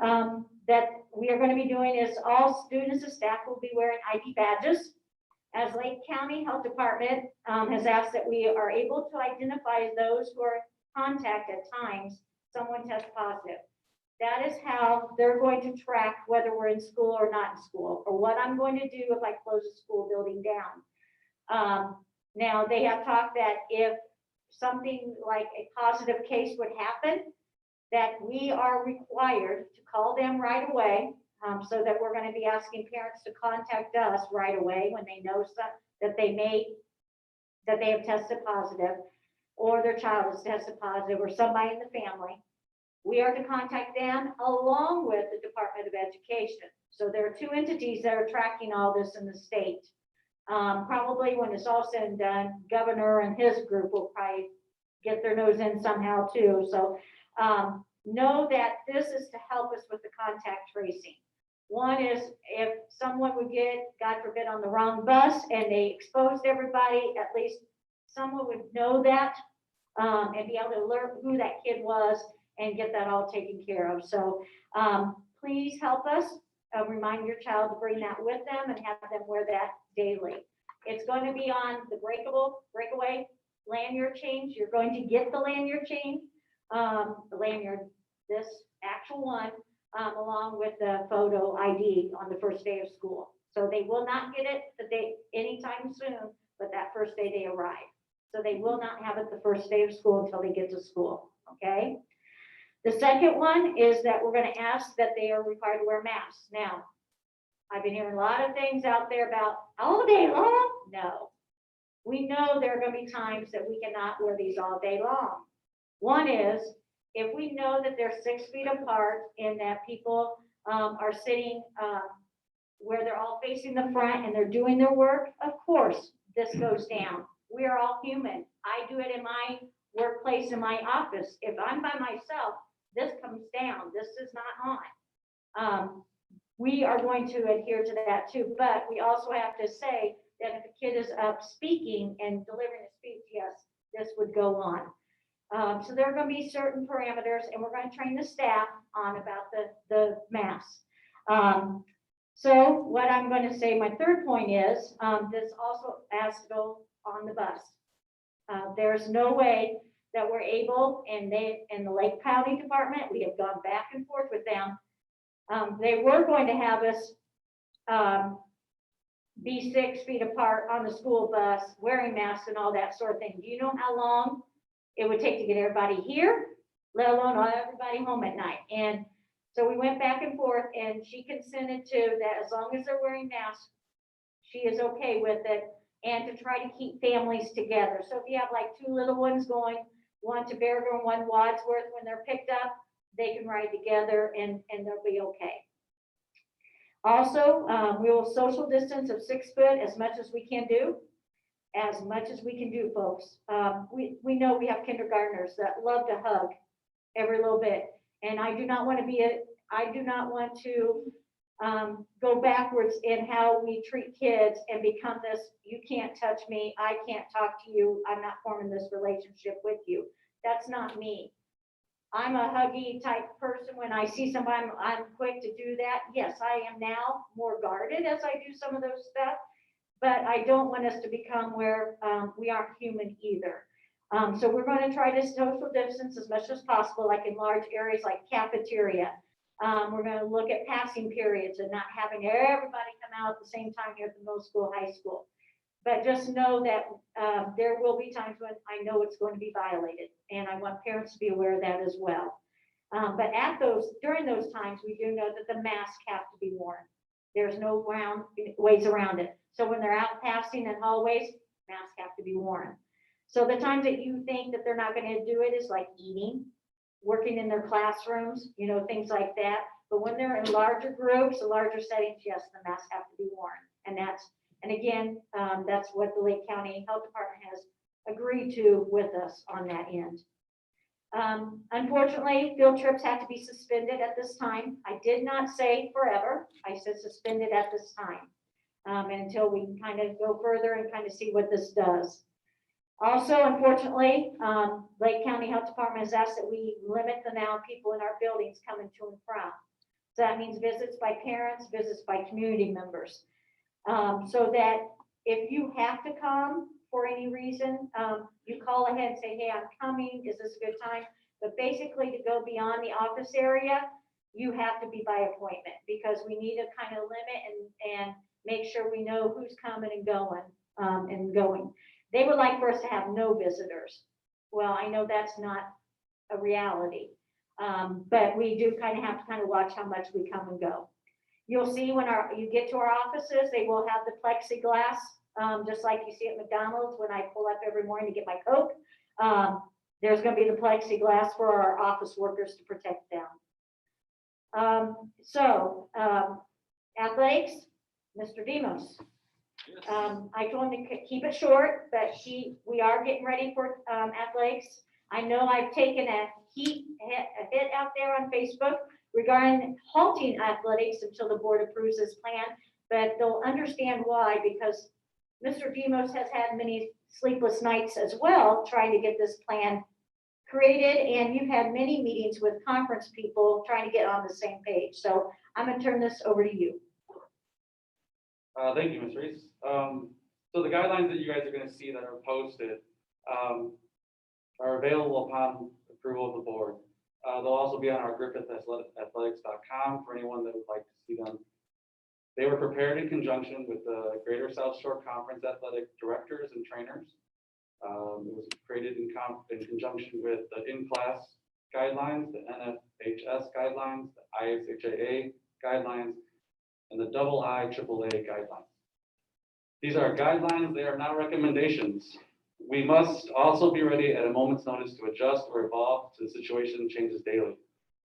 that we are going to be doing is all students and staff will be wearing ID badges. As Lake County Health Department has asked that we are able to identify those who are in contact at times someone tests positive. That is how they're going to track whether we're in school or not in school, or what I'm going to do if I close a school building down. Now, they have talked that if something like a positive case would happen, that we are required to call them right away, so that we're going to be asking parents to contact us right away when they know that they have tested positive, or their child has tested positive, or somebody in the family. We are to contact them along with the Department of Education. So there are two entities that are tracking all this in the state. Probably when it's all said and done, Governor and his group will probably get their nose in somehow too. So know that this is to help us with the contact tracing. One is if someone would get, God forbid, on the wrong bus and they exposed everybody, at least someone would know that and be able to alert who that kid was and get that all taken care of. So please help us. Remind your child to bring that with them and have them wear that daily. It's going to be on the breakaway lanyard change. You're going to get the lanyard change, this actual one, along with the photo ID on the first day of school. So they will not get it anytime soon, but that first day they arrive. So they will not have it the first day of school until they get to school, okay? The second one is that we're going to ask that they are required to wear masks. Now, I've been hearing a lot of things out there about all day long. No, we know there are going to be times that we cannot wear these all day long. One is if we know that they're 6 feet apart and that people are sitting where they're all facing the front and they're doing their work, of course, this goes down. We are all human. I do it in my workplace, in my office. If I'm by myself, this comes down. This is not on. We are going to adhere to that too, but we also have to say that if a kid is up speaking and delivering a speech, yes, this would go on. So there are going to be certain parameters, and we're going to train the staff on about the masks. So what I'm going to say, my third point is, this also has to go on the bus. There's no way that we're able, and the Lake County Department, we have gone back and forth with them. They were going to have us be 6 feet apart on the school bus, wearing masks and all that sort of thing. Do you know how long it would take to get everybody here, let alone everybody home at night? And so we went back and forth, and she consented to that as long as they're wearing masks, she is okay with it, and to try to keep families together. So if you have like 2 little ones going, one to Berger and one Wadsworth, when they're picked up, they can ride together and they'll be okay. Also, we will social distance of 6 foot as much as we can do. As much as we can do, folks. We know we have kindergartners that love to hug every little bit. And I do not want to go backwards in how we treat kids and become this, you can't touch me, I can't talk to you, I'm not forming this relationship with you. That's not me. I'm a huggy type person. When I see somebody, I'm quick to do that. Yes, I am now more guarded as I do some of those stuff, but I don't want us to become where we aren't human either. So we're going to try to social distance as much as possible, like in large areas like cafeteria. We're going to look at passing periods and not having everybody come out at the same time here at the middle school, high school. But just know that there will be times when I know it's going to be violated, and I want parents to be aware of that as well. But during those times, we do know that the masks have to be worn. There's no ways around it. So when they're out passing in hallways, masks have to be worn. So the times that you think that they're not going to do it is like eating, working in their classrooms, things like that. But when they're in larger groups, larger settings, yes, the masks have to be worn. And again, that's what the Lake County Health Department has agreed to with us on that end. Unfortunately, field trips have to be suspended at this time. I did not say forever. I said suspended at this time until we can kind of go further and kind of see what this does. Also, unfortunately, Lake County Health Department has asked that we limit the amount of people in our buildings coming to and from. So that means visits by parents, visits by community members. So that if you have to come for any reason, you call ahead and say, hey, I'm coming, is this a good time? But basically to go beyond the office area, you have to be by appointment, because we need to kind of limit and make sure we know who's coming and going. They would like for us to have no visitors. Well, I know that's not a reality, but we do kind of have to watch how much we come and go. You'll see when you get to our offices, they will have the plexiglass, just like you see at McDonald's when I pull up every morning to get my Coke. There's going to be the plexiglass for our office workers to protect them. Athletics, Mr. Demos. I told him to keep it short, but we are getting ready for athletics. I know I've taken a hit out there on Facebook regarding halting athletics until the board approves this plan, but they'll understand why, because Mr. Demos has had many sleepless nights as well trying to get this plan created, and you've had many meetings with conference people trying to get on the same page. So I'm going to turn this over to you. Thank you, Ms. Reese. So the guidelines that you guys are going to see that are posted are available upon approval of the board. They'll also be on our griffithathletics.com for anyone that would like to see them. They were prepared in conjunction with the Greater South Shore Conference athletic directors and trainers. It was created in conjunction with the in-class guidelines, the NFHS guidelines, the ISHAA guidelines, and the IIAAA guidelines. These are guidelines, they are not recommendations. We must also be ready at a moment's notice to adjust or evolve to the situation changes daily.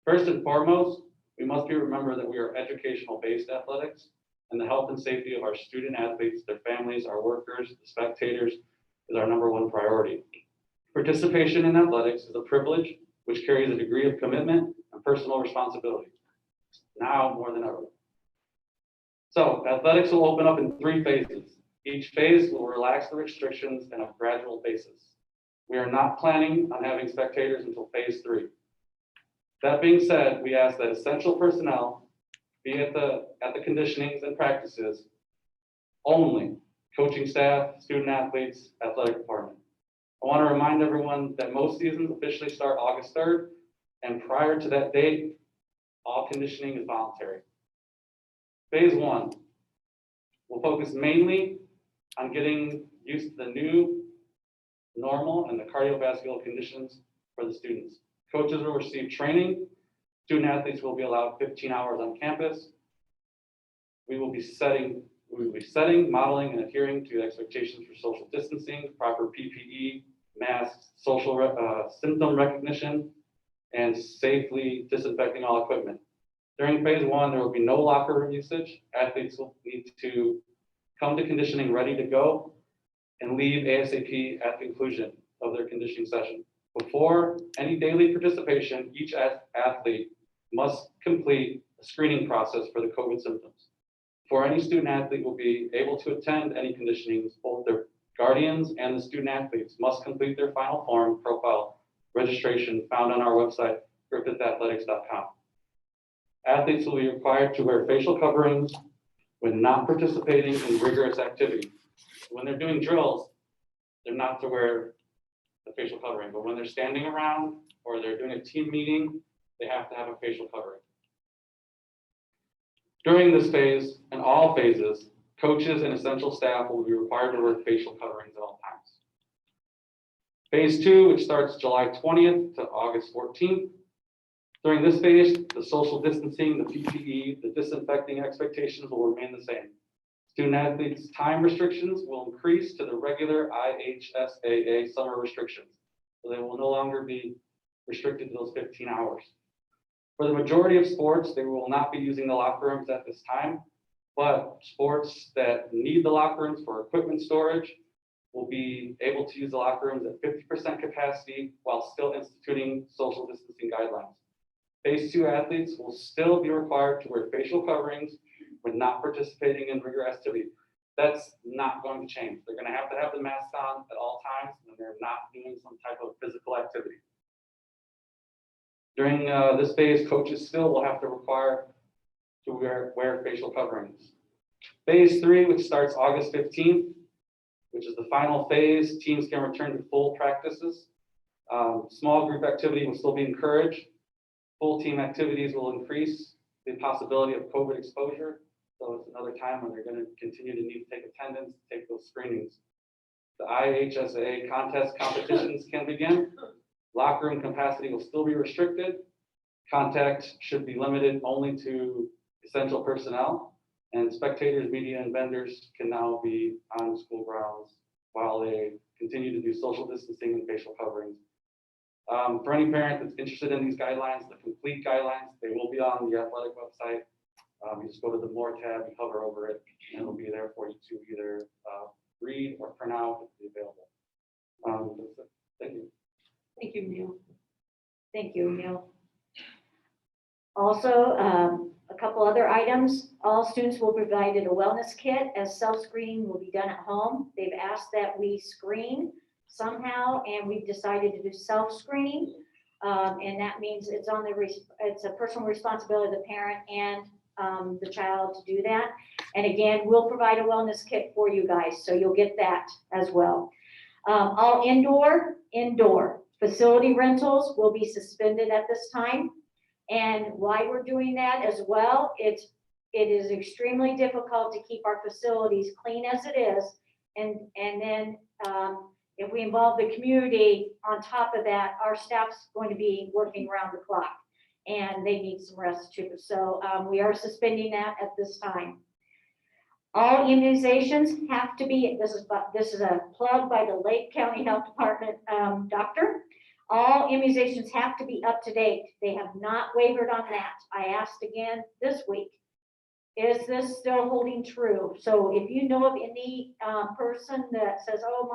First and foremost, we must remember that we are educational-based athletics, and the health and safety of our student athletes, their families, our workers, the spectators is our #1 priority. Participation in athletics is a privilege which carries a degree of commitment and personal responsibility, now more than ever. So athletics will open up in 3 phases. Each phase will relax the restrictions on a gradual basis. We are not planning on having spectators until phase 3. That being said, we ask that essential personnel be at the conditionings and practices only coaching staff, student athletes, athletic department. I want to remind everyone that most seasons officially start August 3rd, and prior to that date, all conditioning is voluntary. Phase 1 will focus mainly on getting used to the new normal and the cardiovascular conditions for the students. Coaches will receive training. Student athletes will be allowed 15 hours on campus. We will be setting, modeling, and adhering to expectations for social distancing, proper PPE, masks, social symptom recognition, and safely disinfecting all equipment. During phase 1, there will be no locker room usage. Athletes will need to come to conditioning ready to go and leave ASAP at the conclusion of their conditioning session. Before any daily participation, each athlete must complete a screening process for the COVID symptoms. For any student athlete will be able to attend any conditionings, both their guardians and the student athletes must complete their final form profile registration found on our website, griffithathletics.com. Athletes will be required to wear facial coverings when not participating in rigorous activity. When they're doing drills, they're not to wear the facial covering, but when they're standing around or they're doing a team meeting, they have to have a facial covering. During this phase and all phases, coaches and essential staff will be required to wear facial coverings at all times. Phase 2, which starts July 20th to August 14th. During this phase, the social distancing, the PPE, the disinfecting expectations will remain the same. Student athletes' time restrictions will increase to the regular IHSAA summer restrictions. So they will no longer be restricted to those 15 hours. For the majority of sports, they will not be using the locker rooms at this time, but sports that need the locker rooms for equipment storage will be able to use the locker rooms at 50% capacity while still instituting social distancing guidelines. Phase 2 athletes will still be required to wear facial coverings when not participating in rigorous activity. That's not going to change. They're going to have the mask on at all times when they're not doing some type of physical activity. During this phase, coaches still will have to require to wear facial coverings. Phase 3, which starts August 15th, which is the final phase, teams can return to full practices. Small group activity will still be encouraged. Full team activities will increase the possibility of COVID exposure. So it's another time when they're going to continue to need to take attendance, take those screenings. The IHSAA contest competitions can begin. Locker room capacity will still be restricted. Contact should be limited only to essential personnel. And spectators, media, and vendors can now be on school grounds while they continue to do social distancing and facial coverings. For any parent that's interested in these guidelines, the complete guidelines, they will be on the athletic website. You just go to the More tab, you hover over it, and it'll be there for you to either read or print out if it's available. That's it. Thank you. Thank you, Neil. Thank you, Neil. Also, a couple other items. All students will be provided a wellness kit as self-screening will be done at home. They've asked that we screen somehow, and we've decided to do self-screening. And that means it's a personal responsibility of the parent and the child to do that. And again, we'll provide a wellness kit for you guys, so you'll get that as well. All indoor facility rentals will be suspended at this time. And why we're doing that as well, it is extremely difficult to keep our facilities clean as it is. And then if we involve the community on top of that, our staff's going to be working around the clock and they need some rest too. So we are suspending that at this time. All immunizations have to be, this is a plug by the Lake County Health Department doctor. All immunizations have to be up to date. They have not wavered on that. I asked again this week, is this still holding true? So if you know of any person that says, oh,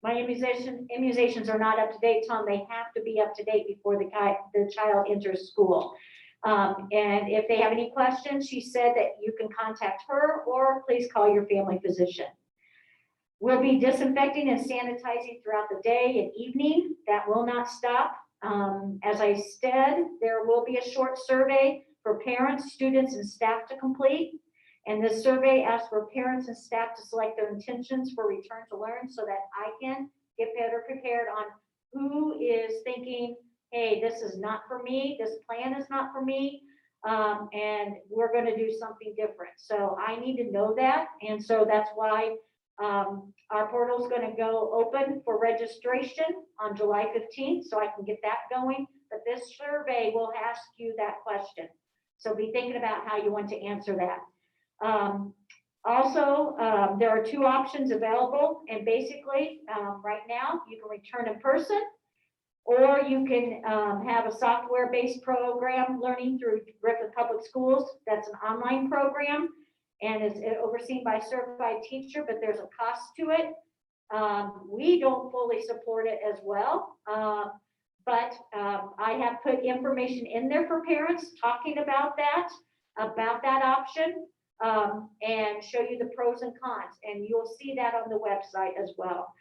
my immunizations are not up to date, Tom, they have to be up to date before the child enters school. And if they have any questions, she said that you can contact her or please call your family physician. We'll be disinfecting and sanitizing throughout the day and evening. That will not stop. As I said, there will be a short survey for parents, students, and staff to complete. And this survey asks for parents and staff to select their intentions for return to learn so that I can get better prepared on who is thinking, hey, this is not for me, this plan is not for me, and we're going to do something different. So I need to know that. And so that's why our portal is going to go open for registration on July 15th, so I can get that going. But this survey will ask you that question. So be thinking about how you want to answer that. Also, there are two options available, and basically, right now, you can return in person, or you can have a software-based program learning through Griffith Public Schools. That's an online program, and it's overseen by a certified teacher, but there's a cost to it. We don't fully support it as well, but I have put information in there for parents talking about that option, and show you the pros and cons, and you'll see that on the website as well.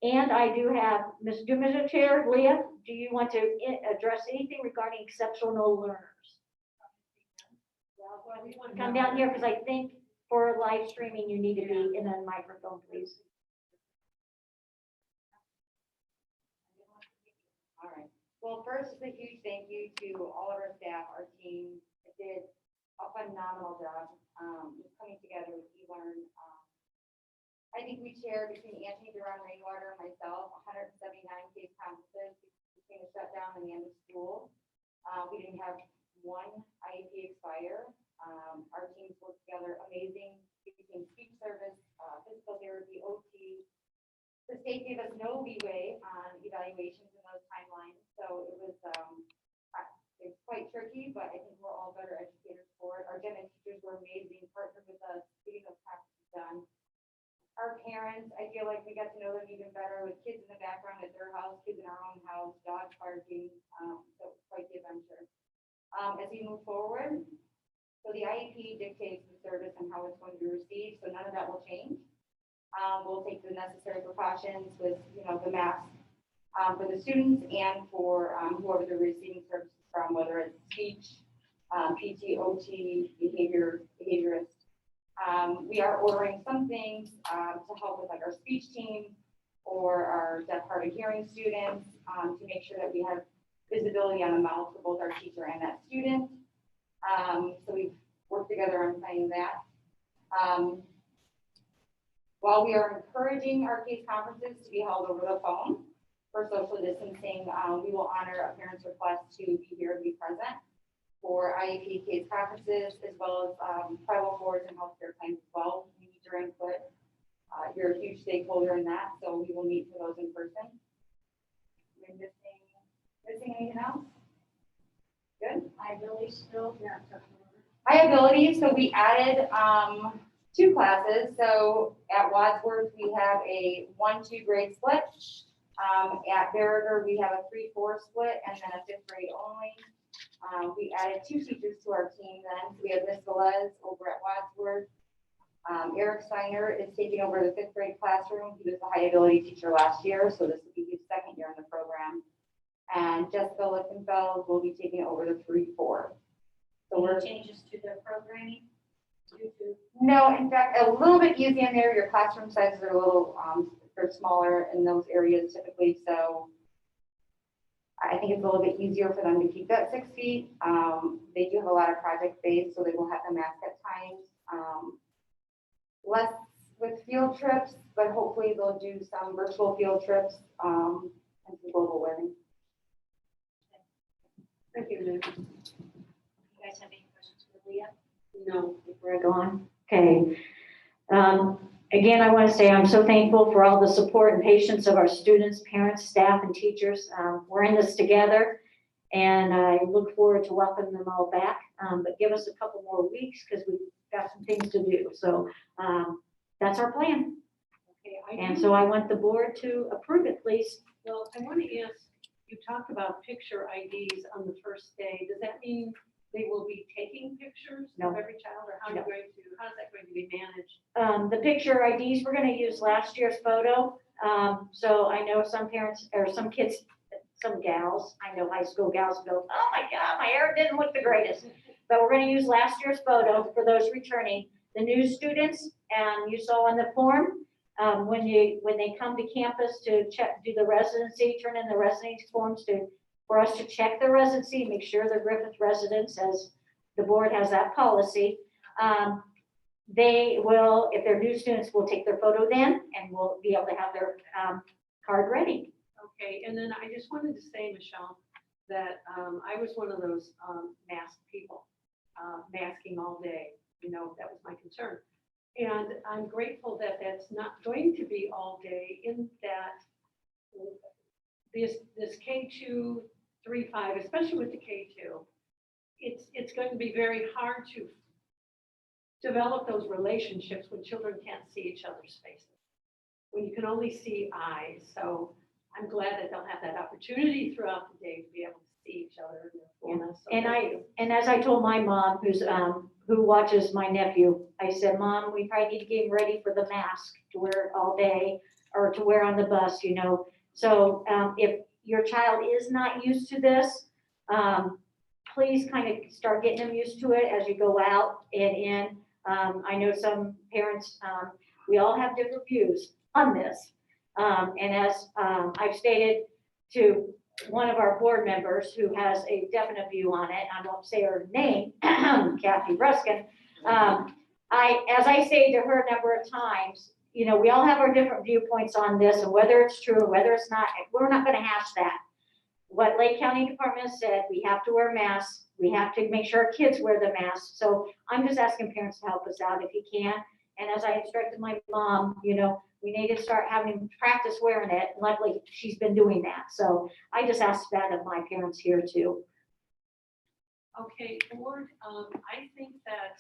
And I do have, Mr. Chair, Leah, do you want to address anything regarding exceptional learners? Come down here, because I think for live streaming, you need to be in a microphone, please. All right. Well, first, a huge thank you to all of our staff, our team. It did a phenomenal job just coming together with eLearn. I think we shared between Anthony, Duran, Rainwater, and myself, 179 case conferences between the shutdown and the end of school. We didn't have one IEP expire. Our teams worked together amazing between speech service, physical therapy, OT. The state gave us no leeway on evaluations in those timelines, so it was it's quite tricky, but I think we're all better educators for it. Our gen ed teachers were amazing, partnered with us, getting those practices done. Our parents, I feel like we got to know them even better with kids in the background at their house, kids in our own house, dogs barking, so it was quite the adventure. As we move forward, so the IEP dictates the service and how it's going to be received, so none of that will change. We'll take the necessary precautions with, the masks for the students and for whoever they're receiving services from, whether it's speech, PT, OT, behaviorists. We are ordering some things to help with like our speech team or our deaf, hard of hearing students to make sure that we have visibility on the mouth for both our teacher and that student. So we've worked together on planning that. While we are encouraging our case conferences to be held over the phone for social distancing, we will honor a parent's request to be here and be present for IEP case conferences, as well as tribal boards and healthcare plans as well. We need your input. You're a huge stakeholder in that, so we will meet for those in person. Am I missing anything else? Good. Liability still, yeah. Liability, so we added 2 classes. So at Wadsworth, we have a 1-2 grade split. At Berriger, we have a 3-4 split, and then a 5th grade only. We added 2 teachers to our team then. So we have Miss Velez over at Wadsworth. Eric Steiner is taking over the 5th grade classroom. He was the high ability teacher last year, so this will be his 2nd year in the program. And Jessica Lichtenfeld will be taking over the 3-4. So we're Changes to the programming? No, in fact, a little bit easy in there. Your classroom sizes are a little, they're smaller in those areas typically. So I think it's a little bit easier for them to keep that 6 feet. They do have a lot of project based, so they will have to mask at times. Less with field trips, but hopefully they'll do some virtual field trips and some global learning. Thank you, Lou. You guys have any questions for Leah? No, before I go on. Okay. Again, I want to say I'm so thankful for all the support and patience of our students, parents, staff, and teachers. We're in this together, and I look forward to welcoming them all back. But give us a couple more weeks because we've got some things to do. So that's our plan. Okay, And so I want the board to approve it, please. Well, I want to ask, you talked about picture IDs on the first day. Does that mean they will be taking pictures No. of every child, or how No. how's that going to be managed? The picture IDs, we're going to use last year's photo. So I know some parents or some kids, some gals, I know high school gals go, oh my God, my hair didn't look the greatest. But we're going to use last year's photo for those returning. the new students, and you saw on the form, when they come to campus to do the residency, turn in the residency forms for us to check their residency, make sure they're Griffith residents, as the board has that policy. They will, if they're new students, we'll take their photo then, and we'll be able to have their card ready. Okay, and then I just wanted to say, Michelle, that I was one of those masked people, masking all day, that was my concern. And I'm grateful that that's not going to be all day, in that this K2, 3, 5, especially with the K2, it's going to be very hard to develop those relationships when children can't see each other's faces, when you can only see eyes. So I'm glad that they'll have that opportunity throughout the day to be able to see each other in their fullness. So And as I told my mom, who watches my nephew, I said, Mom, we probably need to get him ready for the mask to wear all day, or to wear on the bus, So if your child is not used to this, please kind of start getting them used to it as you go out and in. I know some parents, we all have different views on this. And as I've stated to one of our board members who has a definite view on it, I won't say her name, Kathy Ruskin, as I say to her a number of times, we all have our different viewpoints on this, and whether it's true or whether it's not, we're not going to hash that. What Lake County Department has said, we have to wear masks. We have to make sure our kids wear the masks. So I'm just asking parents to help us out if you can. And as I instructed my mom, we need to start having practice wearing it. Luckily, she's been doing that. So I just asked that of my parents here too. Okay, board, I think that,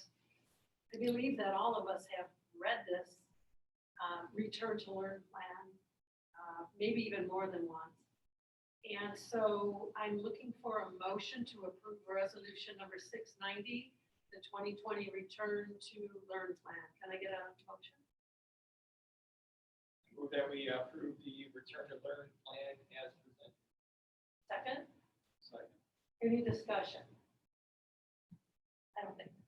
I believe that all of us have read this Return to Learn plan, maybe even more than once. And so I'm looking for a motion to approve resolution number 690, the 2020 Return to Learn plan. Can I get a motion? Move that we approve the Return to Learn plan as presented. Second? Second. Any discussion? I don't think so.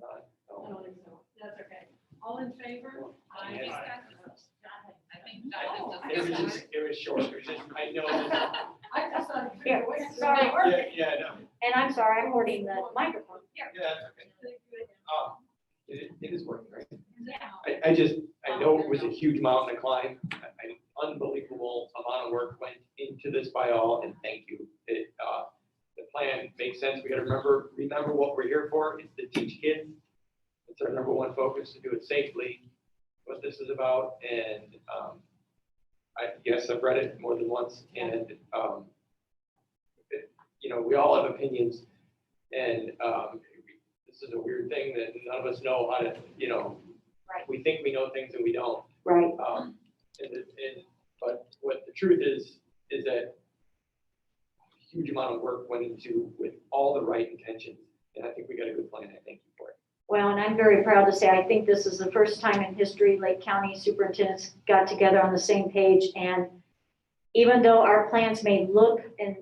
I don't think so. That's okay. All in favor? Aye. I think that is It was short. It was just, I know. that- I just thought. Here, sorry. Yeah, no. And I'm sorry, I'm holding the microphone. Yeah, that's okay. It is working, right? Yeah. I know it was a huge mountain to climb. An unbelievable amount of work went into this by all, and thank you. The plan makes sense. We gotta remember what we're here for. It's to teach kids. It's our number one focus, to do it safely, what this is about. And yes, I've read it more than once, and we all have opinions, and this is a weird thing that none of us know how to, Right. we think we know things and we don't. Right. But what the truth is that a huge amount of work went into with all the right intentions, and I think we got a good plan. I thank you for it. Well, and I'm very proud to say, I think this is the first time in history Lake County superintendents got together on the same page. And even though our plans may look and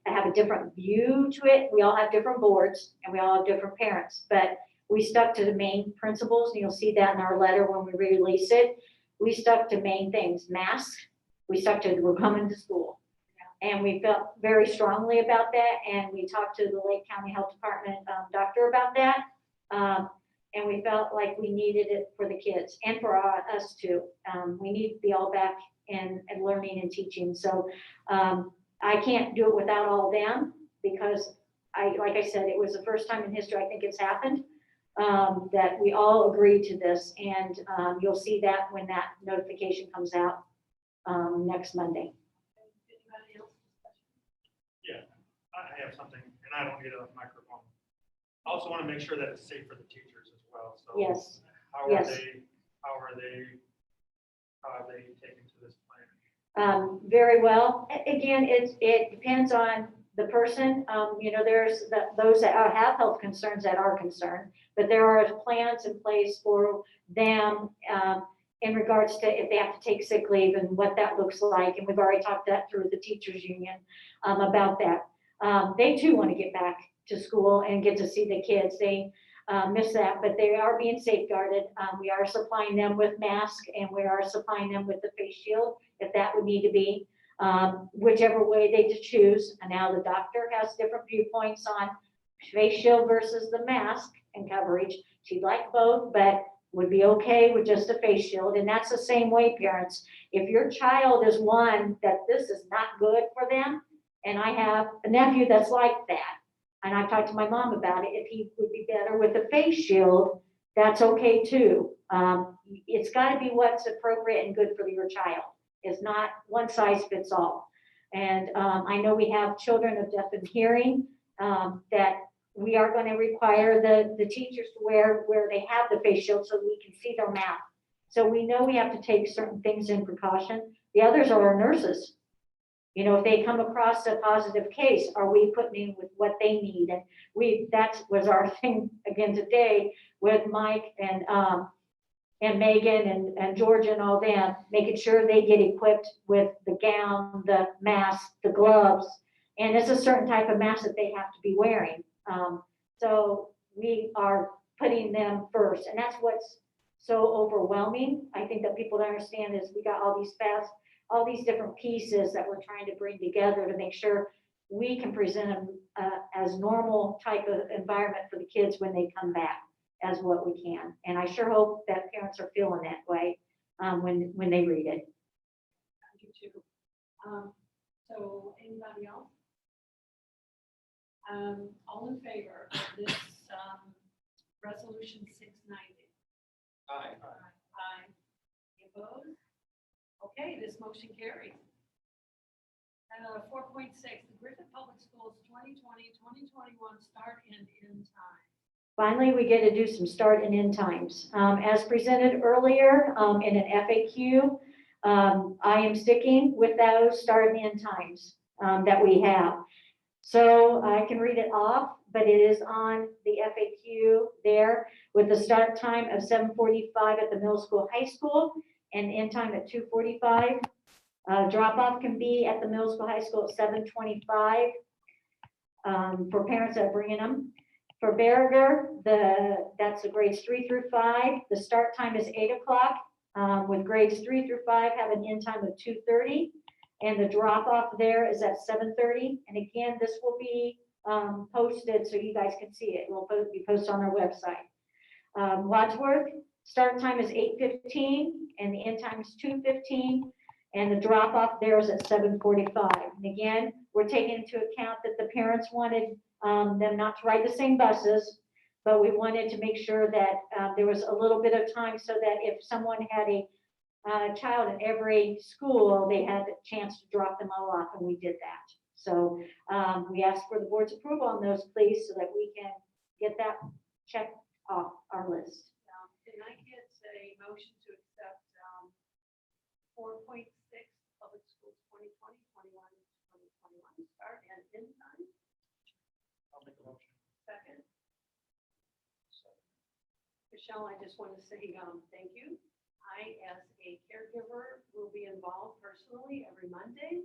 have a different view to it, we all have different boards and we all have different parents, but we stuck to the main principles. And you'll see that in our letter when we release it. We stuck to main things: masks. We stuck to we're coming to school. And we felt very strongly about that. And we talked to the Lake County Health Department doctor about that. And we felt like we needed it for the kids and for us too. We need to be all back and learning and teaching. So I can't do it without all them, because like I said, it was the first time in history I think it's happened that we all agreed to this. And you'll see that when that notification comes out next Monday. Anybody else? Yeah, I have something, and I don't get it off microphone. I also want to make sure that it's safe for the teachers as well, so. Yes. How Yes. have they taken to this plan? Very well. Again, it depends on the person. There's those that have health concerns that are concerned, but there are plans in place for them in regards to if they have to take sick leave and what that looks like. And we've already talked that through the teachers union about that. They too want to get back to school and get to see the kids. miss that, but they are being safeguarded. We are supplying them with masks and we are supplying them with the face shield if that would need to be, whichever way they choose. And now the doctor has different viewpoints on face shield versus the mask and coverage. She'd like both, but would be okay with just a face shield. And that's the same way, parents. If your child is one that this is not good for them, and I have a nephew that's like that, and I've talked to my mom about it, if he would be better with a face shield, that's okay too. It's got to be what's appropriate and good for your child. It's not one size fits all. And I know we have children of deaf and hearing that we are going to require the teachers to wear where they have the face shield so we can see their mouth. So we know we have to take certain things in precaution. The others are our nurses. You know, if they come across a positive case, are we putting in with what they need? And that was our thing again today with Mike and Megan and Georgia and all them, making sure they get equipped with the gown, the mask, the gloves, and it's a certain type of mask that they have to be wearing. So we are putting them first, and that's what's so overwhelming. I think that people don't understand is we got all these different pieces that we're trying to bring together to make sure we can present them as normal type of environment for the kids when they come back as what we can. And I sure hope that parents are feeling that way when they read it. I do too. So anybody else? All in favor of this resolution 690? Aye. Aye. Any opposed? Okay, this motion carries. 4.6, the Griffith Public Schools 2020-2021 start and end time. Finally, we get to do some start and end times. As presented earlier in an FAQ, I am sticking with those start and end times that we have. So I can read it off, but it is on the FAQ there with the start time of 7:45 at the middle school, high school, and end time at 2:45. Drop off can be at the middle school, high school at 7:25 for parents that are bringing them. For Berger, that's the grades 3 through 5. The start time is 8 o'clock with grades 3 through 5 have an end time of 2:30. And the drop off there is at 7:30. And again, this will be posted so you guys can see it. It will be posted on our website. Wadsworth, start time is 8:15 and the end time is 2:15. And the drop off there is at 7:45. And again, we're taking into account that the parents wanted them not to ride the same buses, but we wanted to make sure that there was a little bit of time so that if someone had a child in every school, they had a chance to drop them all off, and we did that. So we ask for the board's approval on those, please, so that we can get that checked off our list. Can I get a motion to accept 4.6 Public Schools 2020-21 start and end time? I'll make a motion. Second. Michelle, I just want to say thank you. I, as a caregiver, will be involved personally every Monday.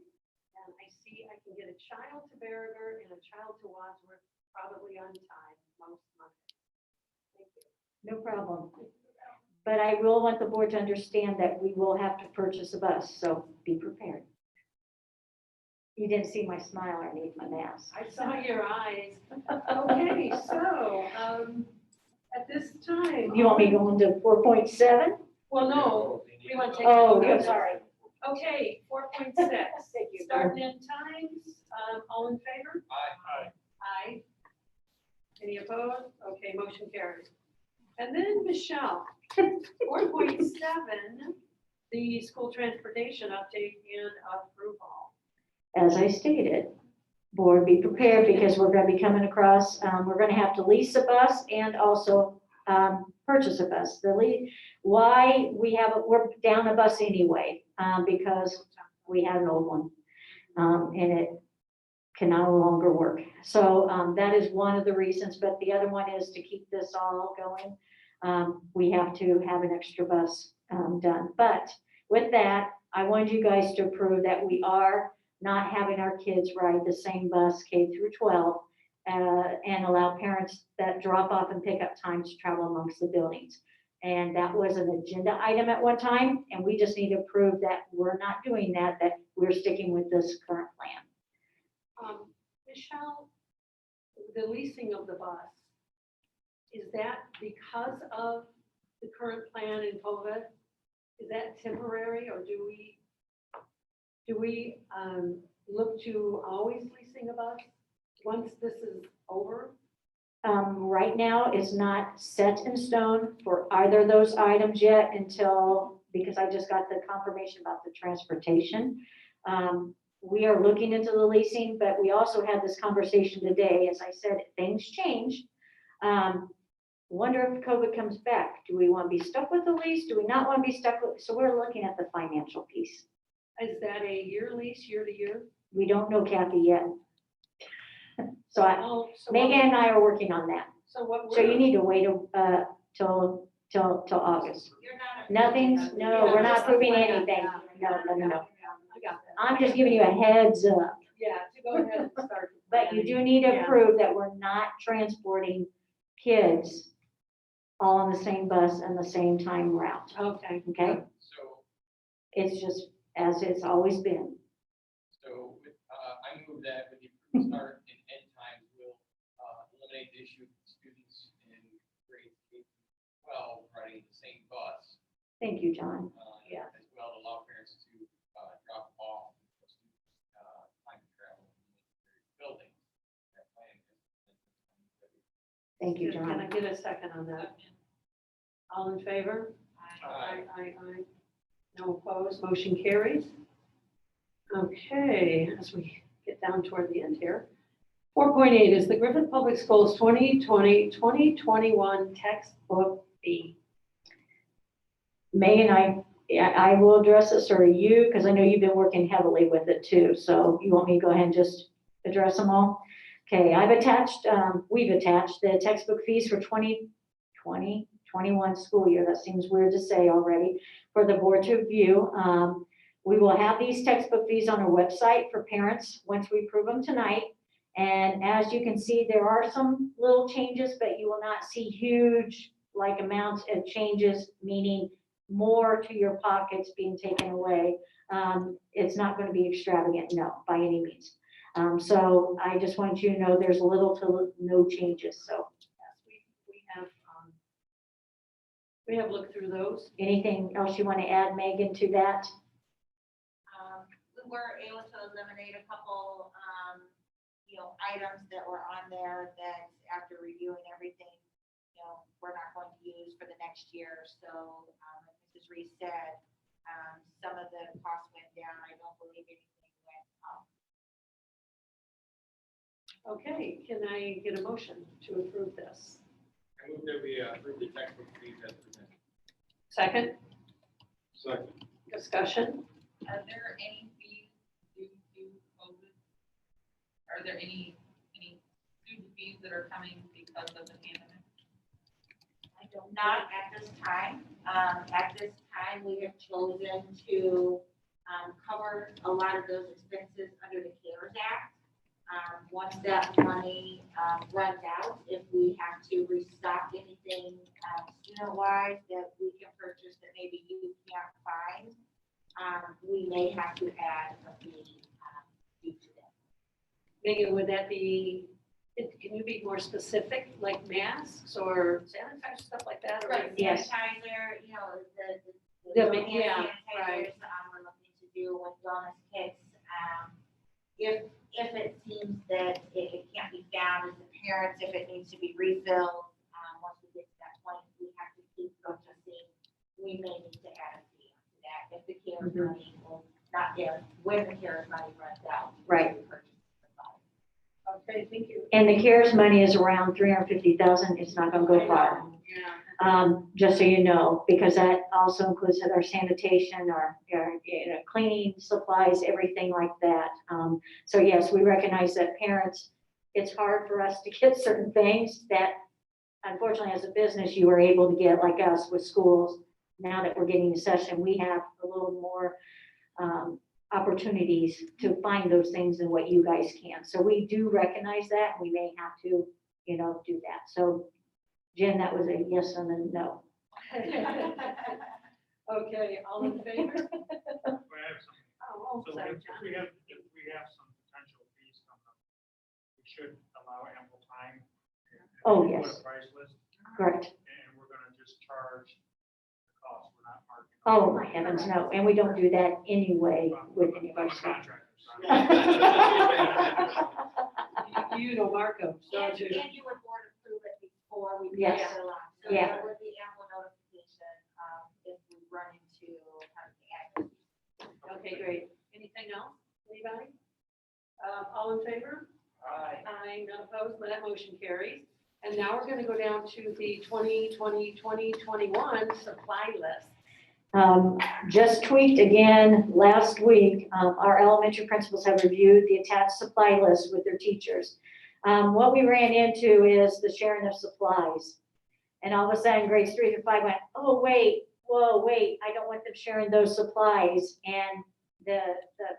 And I see I can get a child to Berger and a child to Wadsworth probably on time most Mondays. Thank you. No problem. But I will want the board to understand that we will have to purchase a bus, so be prepared. You didn't see my smile underneath my mask. I saw your eyes. Okay, so at this time. You want me going to 4.7? Well, no, we want to take. Oh, I'm sorry. Okay, 4.6. Thank you. Start and end times, all in favor? Aye. Aye. Any opposed? Okay, motion carries. And then Michelle, 4.7, the school transportation update and approval. As I stated, board be prepared because we're going to be coming across, we're going to have to lease a bus and also purchase a bus. Why we're down a bus anyway, because we had an old one and it can no longer work. So that is one of the reasons, but the other one is to keep this all going. We have to have an extra bus done. But with that, I want you guys to approve that we are not having our kids ride the same bus K through 12. and allow parents that drop off and pick up times to travel amongst the buildings. And that was an agenda item at one time, and we just need to prove that we're not doing that, that we're sticking with this current plan. Michelle, the leasing of the bus, is that because of the current plan in COVID? Is that temporary, or do we look to always leasing a bus once this is over? Right now, it's not set in stone for either of those items yet until, because I just got the confirmation about the transportation. We are looking into the leasing, but we also had this conversation today. As I said, things change. Wonder if COVID comes back. Do we want to be stuck with the lease? Do we not want to be stuck with? So we're looking at the financial piece. Is that a year lease, year to year? We don't know, Kathy, yet. So Oh, so Megan and I are working on that. So what? So you need to wait till August. You're not. Nothing's, no, we're not approving anything. No. I got that. I'm just giving you a heads up. Yeah, to go ahead and start. But you do need to Yeah. prove that we're not transporting kids all on the same bus and the same time route, Okay. okay? So, It's just as it's always been. I move that with the approved start and end times, we'll eliminate the issue of students in grades K through 12 riding the same bus. Thank you, John. Yeah. As well to allow parents to drop off time to travel in the building. That plan is- Thank you, Can I John. get a second on that? All in favor? Aye. Aye. No opposed, motion carries. Okay, as we get down toward the end here. 4.8 is the Griffith Public Schools 2020-2021 textbook fee. Megan, I will address this, or you, because I know you've been working heavily with it too. So you want me to go ahead and just address them all? Okay, we've attached the textbook fees for 2020-21 school year. That seems weird to say already, for the board to view. We will have these textbook fees on our website for parents once we approve them tonight. And as you can see, there are some little changes, but you will not see huge amounts of changes, meaning more to your pockets being taken away. It's not going to be extravagant, no, by any means. So I just want you to know there's little to no changes. So We have looked through those. anything else you want to add, Megan, to that? We were able to eliminate a couple, items that were on there that after reviewing everything, we're not going to use for the next year. So, like Mrs. Reese said, some of the costs went down. I don't believe anything went up. Okay, can I get a motion to approve this? I move that we approve the textbook fees as presented. Second, Second. discussion? Are there any fees due to COVID? Are there any student fees that are coming because of the pandemic? Not at this time. At this time, we have chosen to cover a lot of those expenses under the CARES Act. Once that money runs out, if we have to restock anything student-wise that we can purchase that maybe you can't find, we may have to add a fee due to that. Megan, would that be, can you be more specific, like masks or sanitizer, stuff like that? Or Right, Yes. sanitizer, The- the hand yeah, sanitizers, right. we're looking to do with wellness kits. If it seems that it can't be found as a parent, if it needs to be refilled, once we get to that point, we have to keep purchasing. We may need to add a fee to that if the CARES money will not, when the CARES money runs out. Right. we purchase the product. Okay, thank you. And the CARES money is around 350,000. It's not going to go far. Yeah. Just so you know, because that also includes our sanitation, our cleaning supplies, everything like that. So yes, we recognize that parents, it's hard for us to get certain things that unfortunately as a business you were able to get, like us with schools. Now that we're getting a session, we have a little more opportunities to find those things and what you guys can. So we do recognize that. We may have to, you know, do that. So Jen, that was a yes and a no. Okay, all in favor? We have some, Oh, so sorry, if John. we have some potential fees coming up, we should allow ample time. and Oh, put yes. a price list, Correct. and we're gonna just charge the cost, we're not marking. Oh, my heavens, no. And we don't do that anyway with any of our I'm a stuff. contractor, so You know Marco, don't And you? you would board approve it before we Yes. pass it along. So Yeah. there would be ample notification, if we run into kind of the admin. Okay, great. Anything else? Anybody? All in favor? Aye. Aye, none opposed, that motion carries. And now we're gonna go down to the 2020-2021 supply list. Just tweaked again last week. Our elementary principals have reviewed the attached supply list with their teachers. What we ran into is the sharing of supplies. And all of a sudden, grades 3 through 5 went, oh, wait, whoa, wait, I don't want them sharing those supplies. And the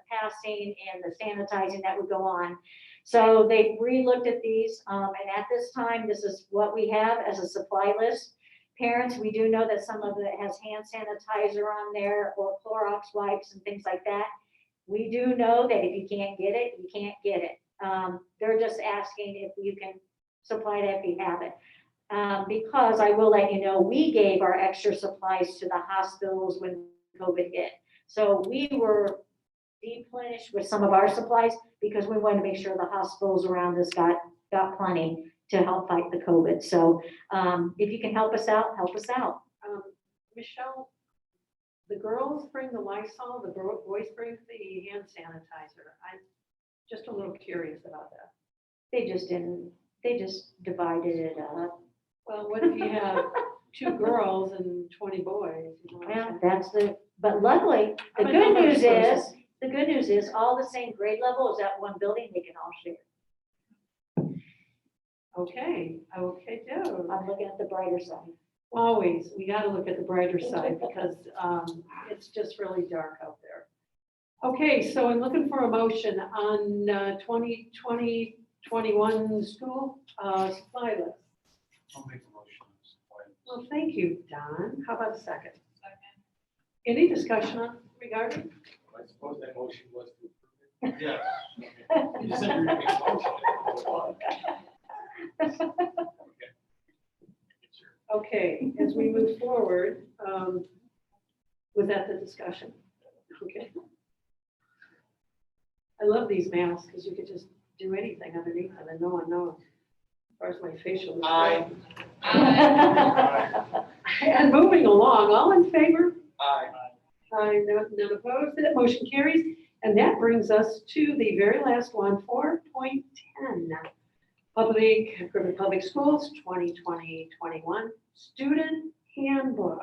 passing and the sanitizing that would go on. So they re-looked at these, and at this time, this is what we have as a supply list. Parents, we do know that some of it has hand sanitizer on there or Clorox wipes and things like that. We do know that if you can't get it, you can't get it. They're just asking if you can supply that if you have it. Because I will let you know, we gave our extra supplies to the hospitals when COVID hit. So we were replenished with some of our supplies because we wanted to make sure the hospitals around us got plenty to help fight the COVID. So if you can help us out, help us out. Michelle, the girls bring the Lysol, the boys bring the hand sanitizer. I'm just a little curious about that. They just divided it up. Well, what if you have 2 girls and 20 boys? You know what I'm Well, saying? but luckily, the I'm a good number news person. is all the same grade level is at one building, they can all share. Okay, Joe. I'm looking at the brighter side. Always, we gotta look at the brighter side because it's just really dark out there. Okay, so I'm looking for a motion on 2020-21 school supply list. I'll make a motion. Well, thank you, Don. How about a second? Any discussion on regarding? I suppose that motion was to approve Yes. it. You said you were gonna make a motion. Okay, as we move forward, was that the discussion? Okay. I love these masks because you could just do anything underneath them and no one knows. As far as my facial. Aye. And moving along, all in favor? Aye. Aye, none opposed, that motion carries. And that brings us to the very last one, 4.10. Griffith Public Schools, 2020-21 Student Handbook.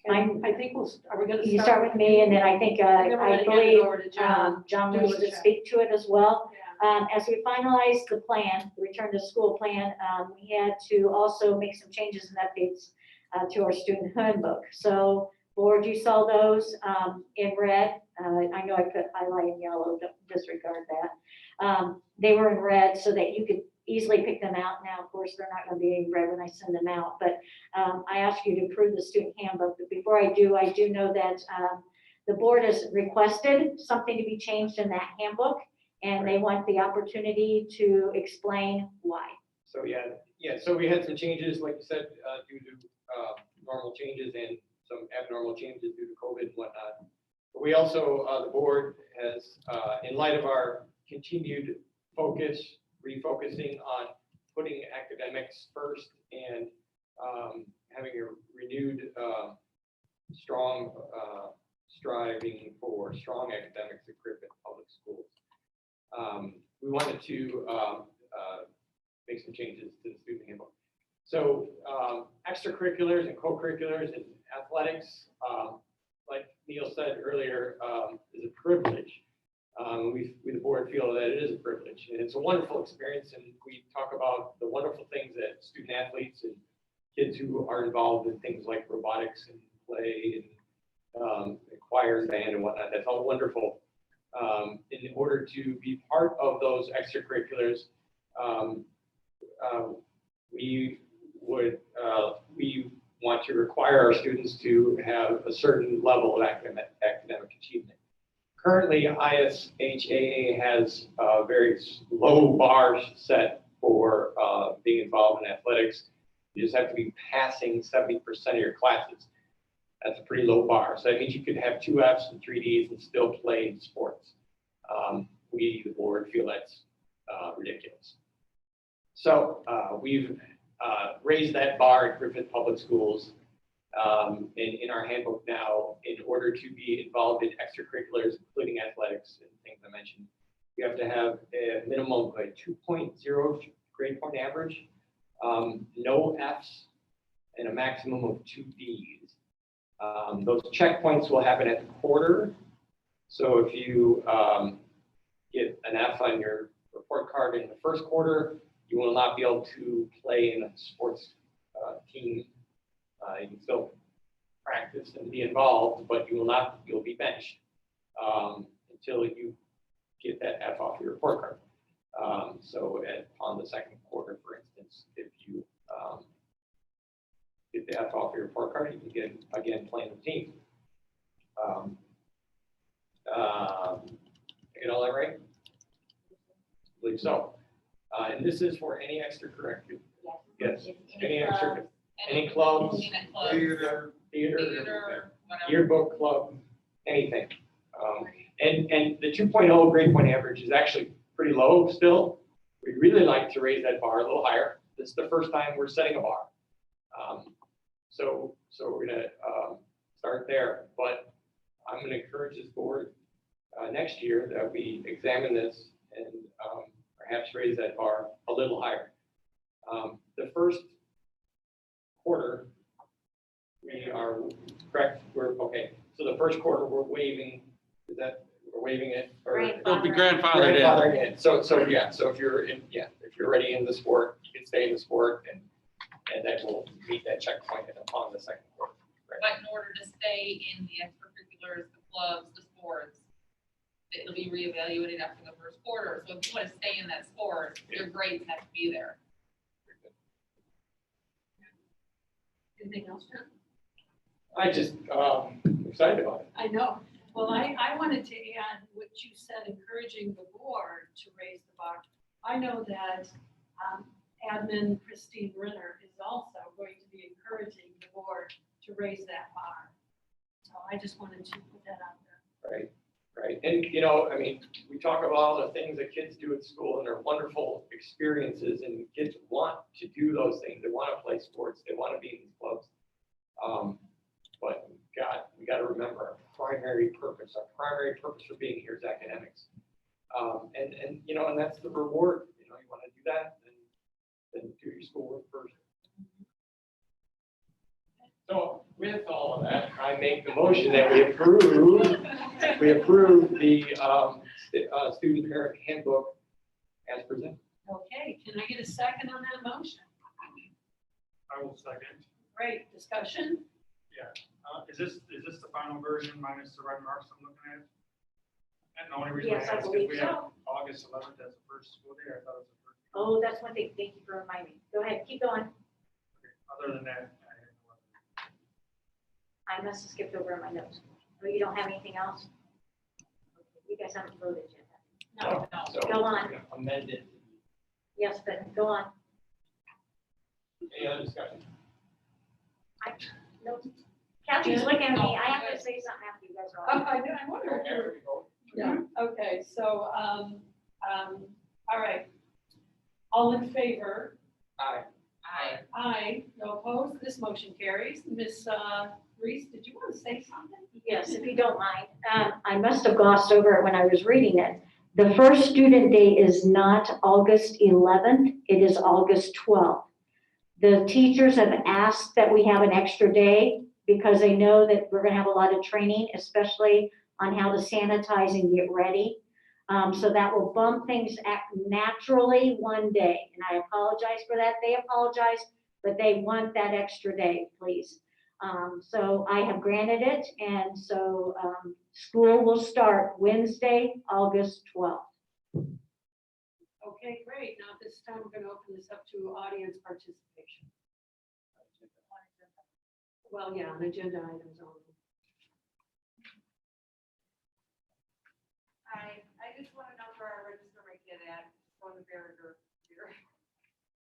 And I think are we gonna start? You start with me, and then I think, And then we're I gonna hand it believe, over to John. John Do wants a to check. speak to it as well. Yeah. As we finalized the plan, the return to school plan, we had to also make some changes and updates to our student handbook. So board, you saw those in red. I know I put highlight in yellow, don't disregard that. They were in red so that you could easily pick them out. Now, of course, they're not going to be in red when I send them out, but I asked you to approve the student handbook. But before I do know that the board has requested something to be changed in that handbook, and they want the opportunity to explain why. So, so we had some changes, like you said, due to normal changes and some abnormal changes due to COVID and whatnot. But we also, the board has, in light of our continued refocusing on putting academics first and having a renewed strong striving for strong academics at Griffith Public Schools. We wanted to make some changes to the student handbook. So extracurriculars and co-curriculars and athletics, like Neil said earlier, is a privilege. We, the board, feel that it is a privilege, and it's a wonderful experience. And we talk about the wonderful things that student athletes and kids who are involved in things like robotics and play and choir and band and whatnot. That's all wonderful. In order to be part of those extracurriculars, we want to require our students to have a certain level of academic achievement. Currently, ISHAA has very low bars set for being involved in athletics. You just have to be passing 70% of your classes. That's a pretty low bar. So that means you could have 2 Fs and 3 Ds and still play in sports. We, the board, feel that's ridiculous. So we've raised that bar at Griffith Public Schools. In our handbook now, in order to be involved in extracurriculars, including athletics and things I mentioned, you have to have a minimum of a 2.0 grade point average, no Fs, and a maximum of 2 Ds. Those checkpoints will happen at the quarter. So if you get an F on your report card in the first quarter, you will not be able to play in a sports team. You can still practice and be involved, but you'll be benched until you get that F off your report card. On the second quarter, for instance, if you get the F off your report card, you can get, again, playing the team. I get all that right? I believe so. And this is for any extracurricular. Yes, any clubs, theater, whatever. yearbook club, anything. And the 2.0 grade point average is actually pretty low still. We'd really like to raise that bar a little higher. This is the first time we're setting a bar. So we're gonna start there, but I'm gonna encourage this board next year that we examine this and perhaps raise that bar a little higher. The first quarter, we are correct, we're okay. So the first quarter, we're waiving, we're waiving it? Or It'll be grandfathered in. grandfathering in. So if you're already in the sport, you can stay in the sport and then we'll meet that checkpoint upon the second quarter. Right? But in order to stay in the extracurriculars, the clubs, the sports, it'll be reevaluated after the first quarter. So if you want to stay in that sport, your grades have to be there. Anything else, John? I just excited about it. I know. Well, I wanted to add what you said, encouraging the board to raise the bar. I know that admin Christine Brenner is also going to be encouraging the board to raise that bar. So I just wanted to put that out there. Right. And, I mean, we talk about all the things that kids do at school and they're wonderful experiences and kids want to do those things. They want to play sports. They want to be in these clubs. But we got to remember our primary purpose. Our primary purpose for being here is academics. And that's the reward. You want to do that, then do your schoolwork first. So with all of that, I make the motion that we approve the Student Parent Handbook as presented. Okay, can I get a second on that motion? I will second. Great, discussion? Is this the final version minus the red marks I'm looking at? And the only reason I Yes, I ask is believe we have so. August 11th as the first school day. I thought it was the first. Oh, that's one thing. Thank you for reminding me. Go ahead, keep going. Okay. Other than that, I had no other. I must have skipped over in my notes. Oh, you don't have anything else? Okay, you guys haven't voted yet. No. So Go on. amended. Yes, but go on. Any other discussion? No. Kathy's looking at me. I have to say something after you guys are all. I wonder if you're. Yeah, okay, so, all right. All in favor? Aye. Aye, no opposed, this motion carries. Ms. Reese, did you want to say something? Yes, if you don't mind. I must have glossed over it when I was reading it. The first student day is not August 11th, it is August 12th. The teachers have asked that we have an extra day because they know that we're gonna have a lot of training, especially on how to sanitize and get ready. So that will bump things naturally one day. And I apologize for that. They apologize, but they want that extra day, please. So I have granted it. And so School will start Wednesday, August 12th. Okay, great. Now at this time, we're gonna open this up to audience participation. Well, yeah, on agenda items only. I just want to know where our register rate get at, on the Barrier here.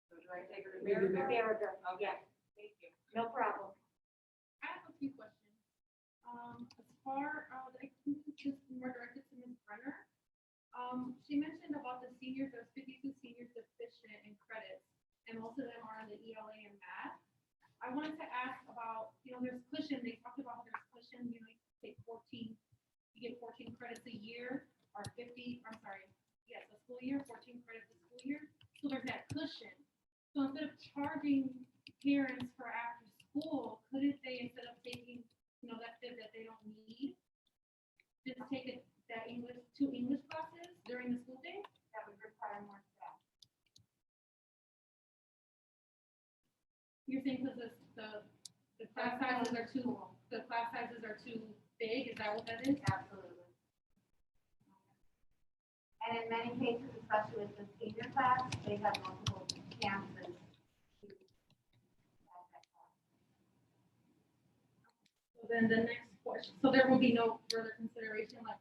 So do I take her to Barrier? Barrier, Okay, thank you. no problem. I have a few questions. As far, I think this is more directed to Ms. Brenner. She mentioned about the seniors, there's 52 seniors deficient in credits, and most of them are in the ELA and math. I wanted to ask about, there's cushion, they talked about how there's cushion, you take 14, you get 14 credits a year, or 50, I'm sorry, yes, a school year, 14 credits a school year. So there's that cushion. So instead of charging parents for after school, couldn't they, instead of taking, electives that they don't need, just take that two English classes during the school day? That would require more staff. You're saying because the class sizes are too big, is that what that is? Absolutely. And in many cases, especially with the senior class, they have multiple campuses. So then the next question, so there will be no further consideration like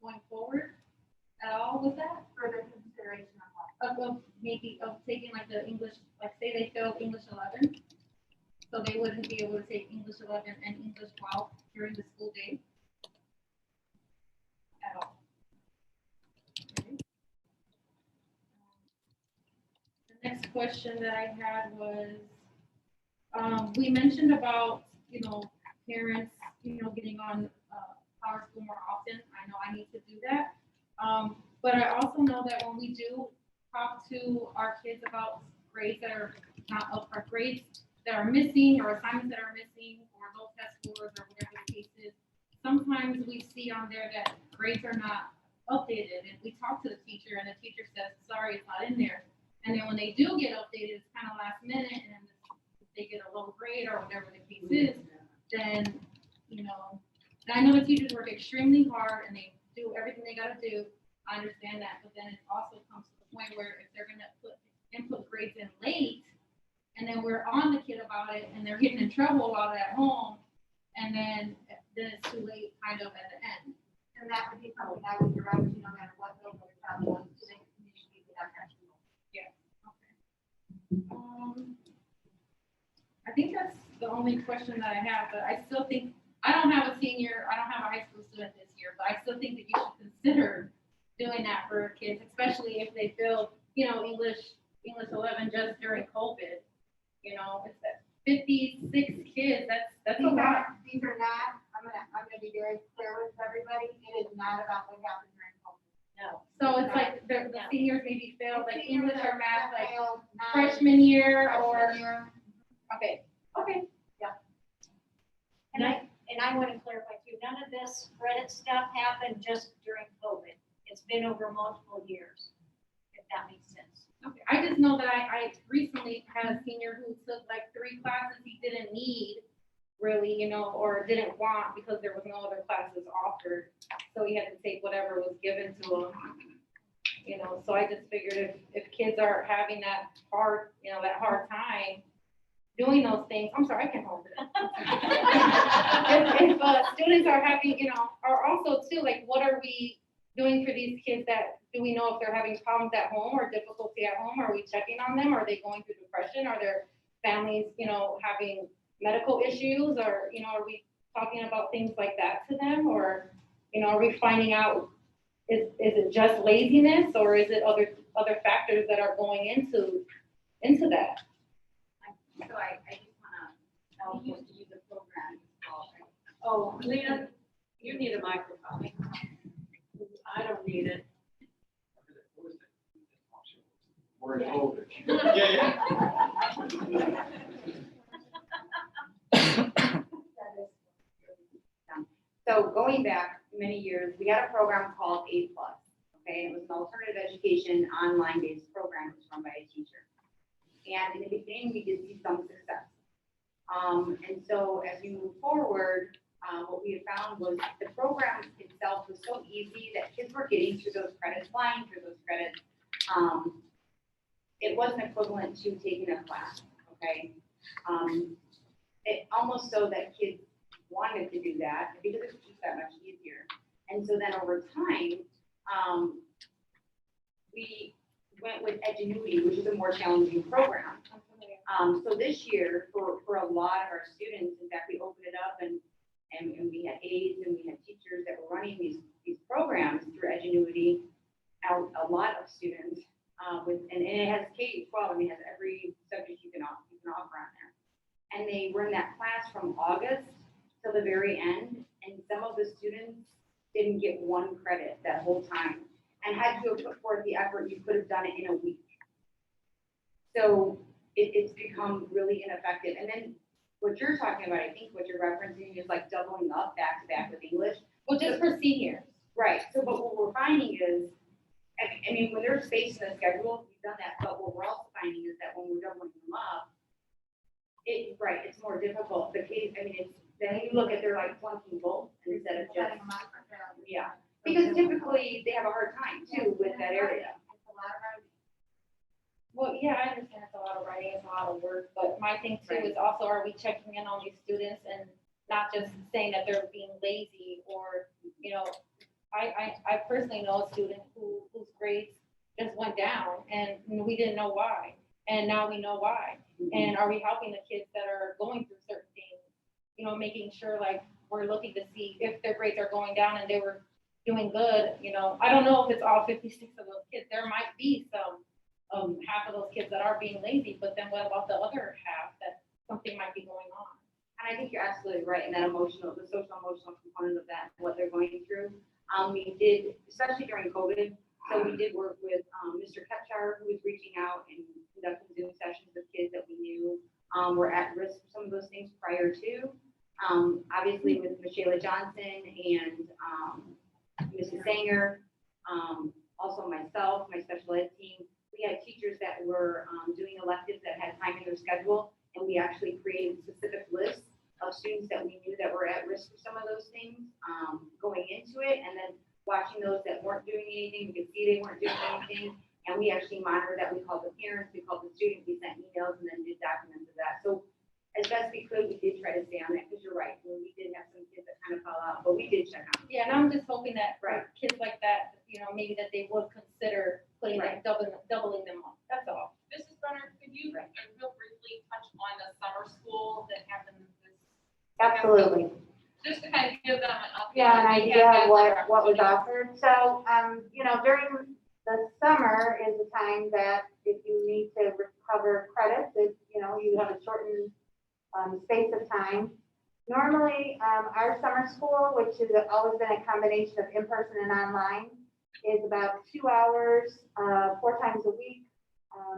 going forward at all with that? Further consideration of what? Of taking like the English, like say they failed English 11, so they wouldn't be able to take English 11 and English 12 during the school day at all. Okay. The next question that I had was, we mentioned about, parents, getting on Power School more often. I know I need to do that. But I also know that when we do talk to our kids about grades that are not up, or grades that are missing, or assignments that are missing, or low test scores, or whatever the case is, sometimes we see on there that grades are not updated, and we talk to the teacher, and the teacher says, sorry, it's not in there. And then when they do get updated, it's kind of last minute, and if they get a low grade or whatever the case is, then, and I know the teachers work extremely hard and they do everything they gotta do. I understand that, but then it also comes to the point where if they're gonna input grades in late, and then we're on the kid about it, and they're getting in trouble while they're at home, and then it's too late kind of at the end. And that would be something I would direct, no matter what level the child wants to communicate with that person. Yeah, okay. I think that's the only question that I have, but I still think, I don't have a high school student this year, but I still think that you should consider doing that for kids, especially if they feel, English 11 just during COVID. It's that 56 kids, that's a lot. These are not, I'm gonna be very clear with everybody, it is not about what happened during COVID. No. So it's like the seniors maybe failed like Seniors English or that math, like failed nine, freshman year or, freshman year. okay. And I want to clarify too, none of this credit stuff happened just during COVID. It's been over multiple years, if that makes sense. Okay, I just know that I recently had a senior who took like 3 classes he didn't need really, or didn't want because there was no other classes offered. So he had to take whatever was given to him. So I just figured if kids are having that hard time doing those things, I'm sorry, I can't hold it. If students are having, are also too, like, what are we doing for these kids that, do we know if they're having problems at home or difficulty at home? Are we checking on them? Are they going through depression? Are their families, having medical issues? Or, are we talking about things like that to them? Or, are we finding out, is it just laziness or is it other factors that are going into that? So I just wanna tell you to use the program. Oh, Leah, you need a microphone. I don't need it. We're in COVID. Yeah. So going back many years, we had a program called A+, okay? It was an alternative education, online-based program. It was run by a teacher. And in the beginning, we did see some success. And so as we move forward, what we had found was the program itself was so easy that kids were getting through those credits, flying through those credits. It wasn't equivalent to taking a class, okay? It almost so that kids wanted to do that because it's just that much easier. And so then over time, we went with Edgenuity, which is a more challenging program. So this year, for a lot of our students, in fact, we opened it up and we had aides and we had teachers that were running these programs through Edgenuity. A lot of students, and it has K-12, and it has every subject you can offer on there. And they were in that class from August till the very end, and some of the students didn't get one credit that whole time. And had you have put forth the effort, you could have done it in a week. So it's become really ineffective. And then what you're talking about, I think what you're referencing is like doubling up back to back with English. Well, just for seniors. Right, so but what we're finding is, I mean, when there's space in the schedule, we've done that, but what we're also finding is that when we're doubling them up, it's more difficult. The case, I mean, it's, then you look at they're like flunking both instead of just, yeah. Because typically they have a hard time too with that area. Well, yeah, I understand it's a lot of writing, it's a lot of work, but my thing too is also, are we checking in on these students and not just saying that they're being lazy or, you know, I personally know a student whose grades just went down and we didn't know why. And now we know why. And are we helping the kids that are going through certain things? You know, making sure like we're looking to see if their grades are going down and they were doing good, you know. I don't know if it's all 56 of those kids. There might be some, half of those kids that are being lazy, but then what about the other half that something might be going on? And I think you're absolutely right. And that the social emotional component of that, what they're going through. We did, especially during COVID, so we did work with Mr. Ketchar, who was reaching out and conducting Zoom sessions with kids that we knew were at risk for some of those things prior to. Obviously with Michelle Johnson and Mrs. Sanger, also myself, my special ed team, we had teachers that were doing electives that had time in their schedule, and we actually created specific lists of students that we knew that were at risk for some of those things going into it, and then watching those that weren't doing anything, we could see they weren't doing anything, and we actually monitored that. We called the parents, we called the students, we sent emails, and then did documents of that. So as best we could, we did try to stay on that, because you're right, we did have some kids that kind of fell out, but we did check on them. Yeah, and I'm just hoping that for kids like that, you know, maybe that they would consider putting like doubling them up. That's all. Mrs. Brenner, could you real briefly touch on the summer school that happened this? Absolutely. Just to kind of give them an update. Yeah, an idea of what was offered. So, you know, during the summer is the time that if you need to recover credits, if, you know, you have a shortened space of time. Normally, our summer school, which has always been a combination of in-person and online, is about 2 hours, 4 times a week.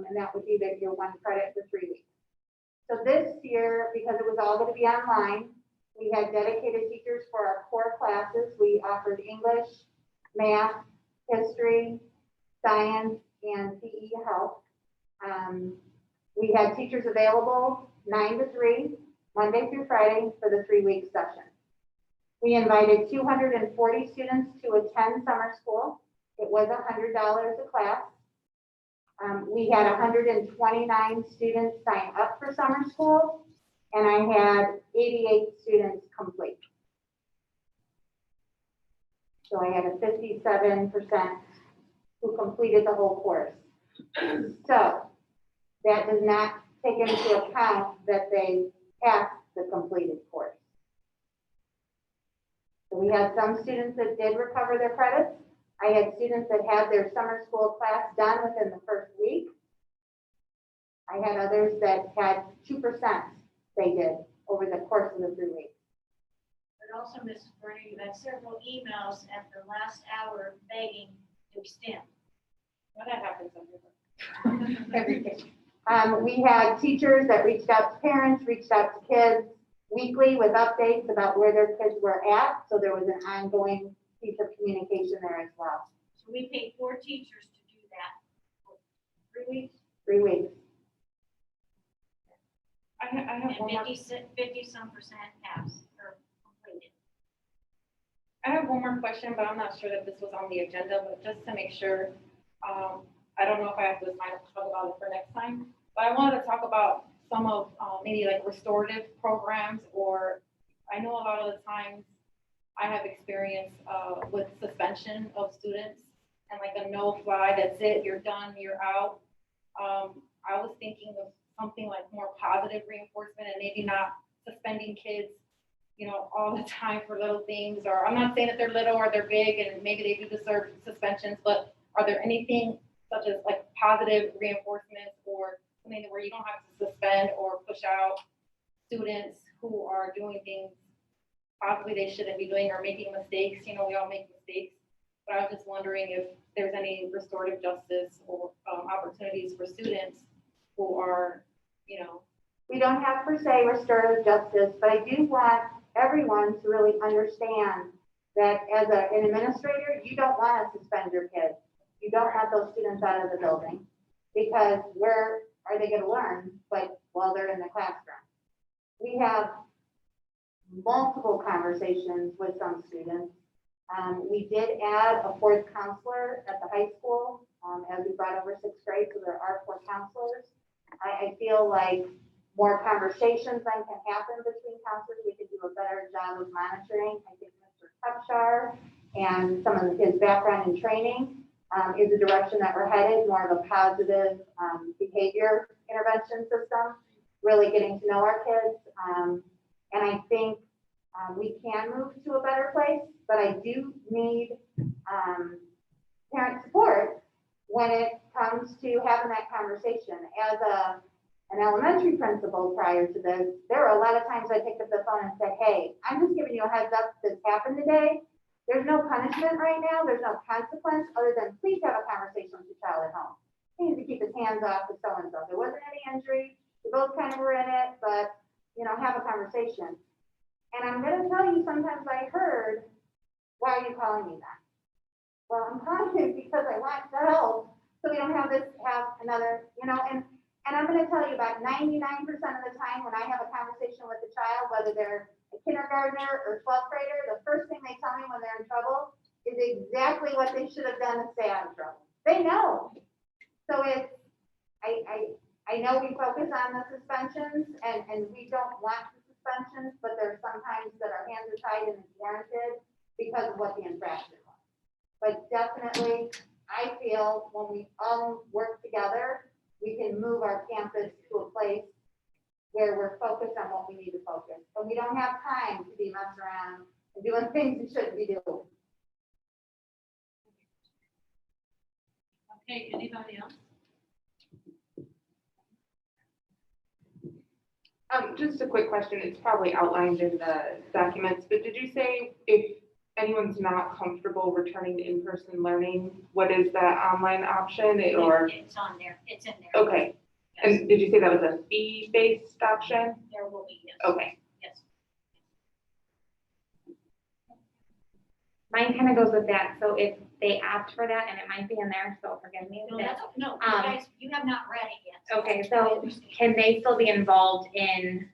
And that would be your 1 credit for 3 weeks. So this year, because it was all going to be online, we had dedicated teachers for our core classes. We offered English, math, history, science, and PE health. We had teachers available 9 to 3, Monday through Friday for the 3-week session. We invited 240 students to attend summer school. It was $100 a class. We had 129 students sign up for summer school, and I had 88 students complete. So I had a 57% who completed the whole course. So that does not take into account that they passed the completed course. So we had some students that did recover their credits. I had students that had their summer school class done within the first week. I had others that had 2% they did over the course of the 3 weeks. But also, Mrs. Berner, you had several emails at the last hour begging to extend. Well, that happens everywhere. Everything. We had teachers that reached out to parents, reached out to kids weekly with updates about where their kids were at. So there was an ongoing piece of communication there as well. So we paid 4 teachers to do that for 3 weeks. 3 weeks. I have And one more. 50-some% pass or completed. I have one more question, but I'm not sure that this was on the agenda, but just to make sure, I don't know if I have to sign up to talk about it for next time, but I wanted to talk about some of, maybe like restorative programs, or I know a lot of the times I have experience, with suspension of students and like a no fly, that's it, you're done, you're out. I was thinking of something like more positive reinforcement and maybe not suspending kids, you know, all the time for little things, or I'm not saying that they're little or they're big and maybe they do deserve suspensions, but are there anything such as like positive reinforcements or something where you don't have to suspend or push out students who are doing things possibly they shouldn't be doing or making mistakes? You know, we all make mistakes, but I was just wondering if there's any restorative justice or opportunities for students who are, you know. We don't have per se restorative justice, but I do want everyone to really understand that as an administrator, you don't want to suspend your kids. You don't want those students out of the building, because where are they going to learn but while they're in the classroom? We have multiple conversations with some students. We did add a fourth counselor at the high school as we brought over sixth grade, so there are 4 counselors. I feel like more conversations then can happen between counselors. We could do a better job of monitoring. I think Mr. Kupchar and some of his background in training is a direction that we're headed, more of a positive behavior intervention system, really getting to know our kids. And I think we can move to a better place, but I do need parent support when it comes to having that conversation. As an elementary principal prior to this, there were a lot of times I picked up the phone and said, hey, I'm just giving you a heads up this happened today. There's no punishment right now. There's no consequence other than please have a conversation with your child at home. He needs to keep his hands off of so-and-so. There wasn't any injury. We both kind of were in it, but, you know, have a conversation. And I'm going to tell you, sometimes I heard, why are you calling me that? Well, I'm calling you because I want to help, so we don't have another, you know, and I'm going to tell you about 99% of the time when I have a conversation with a child, whether they're a kindergartner or 12th grader, the first thing they tell me when they're in trouble is exactly what they should have done to stay out of trouble. They know. So I know we focus on the suspensions and we don't want the suspensions, but there's sometimes that our hands are tied and it's warranted because of what the infraction was. But definitely, I feel when we all work together, we can move our campus to a place where we're focused on what we need to focus. But we don't have time to be messing around and doing things we shouldn't be doing. Okay, anybody else? Just a quick question. It's probably outlined in the documents, but did you say if anyone's not comfortable returning to in-person learning, what is that online option or? It's on there, it's in there. Okay. And did you say that was a fee-based option? There will be, yes. Okay. Yes. Mine kind of goes with that. So if they opt for that, and it might be in there, so forgive me. No, that's, no, you guys, you have not read it yet. Okay, so can they still be involved in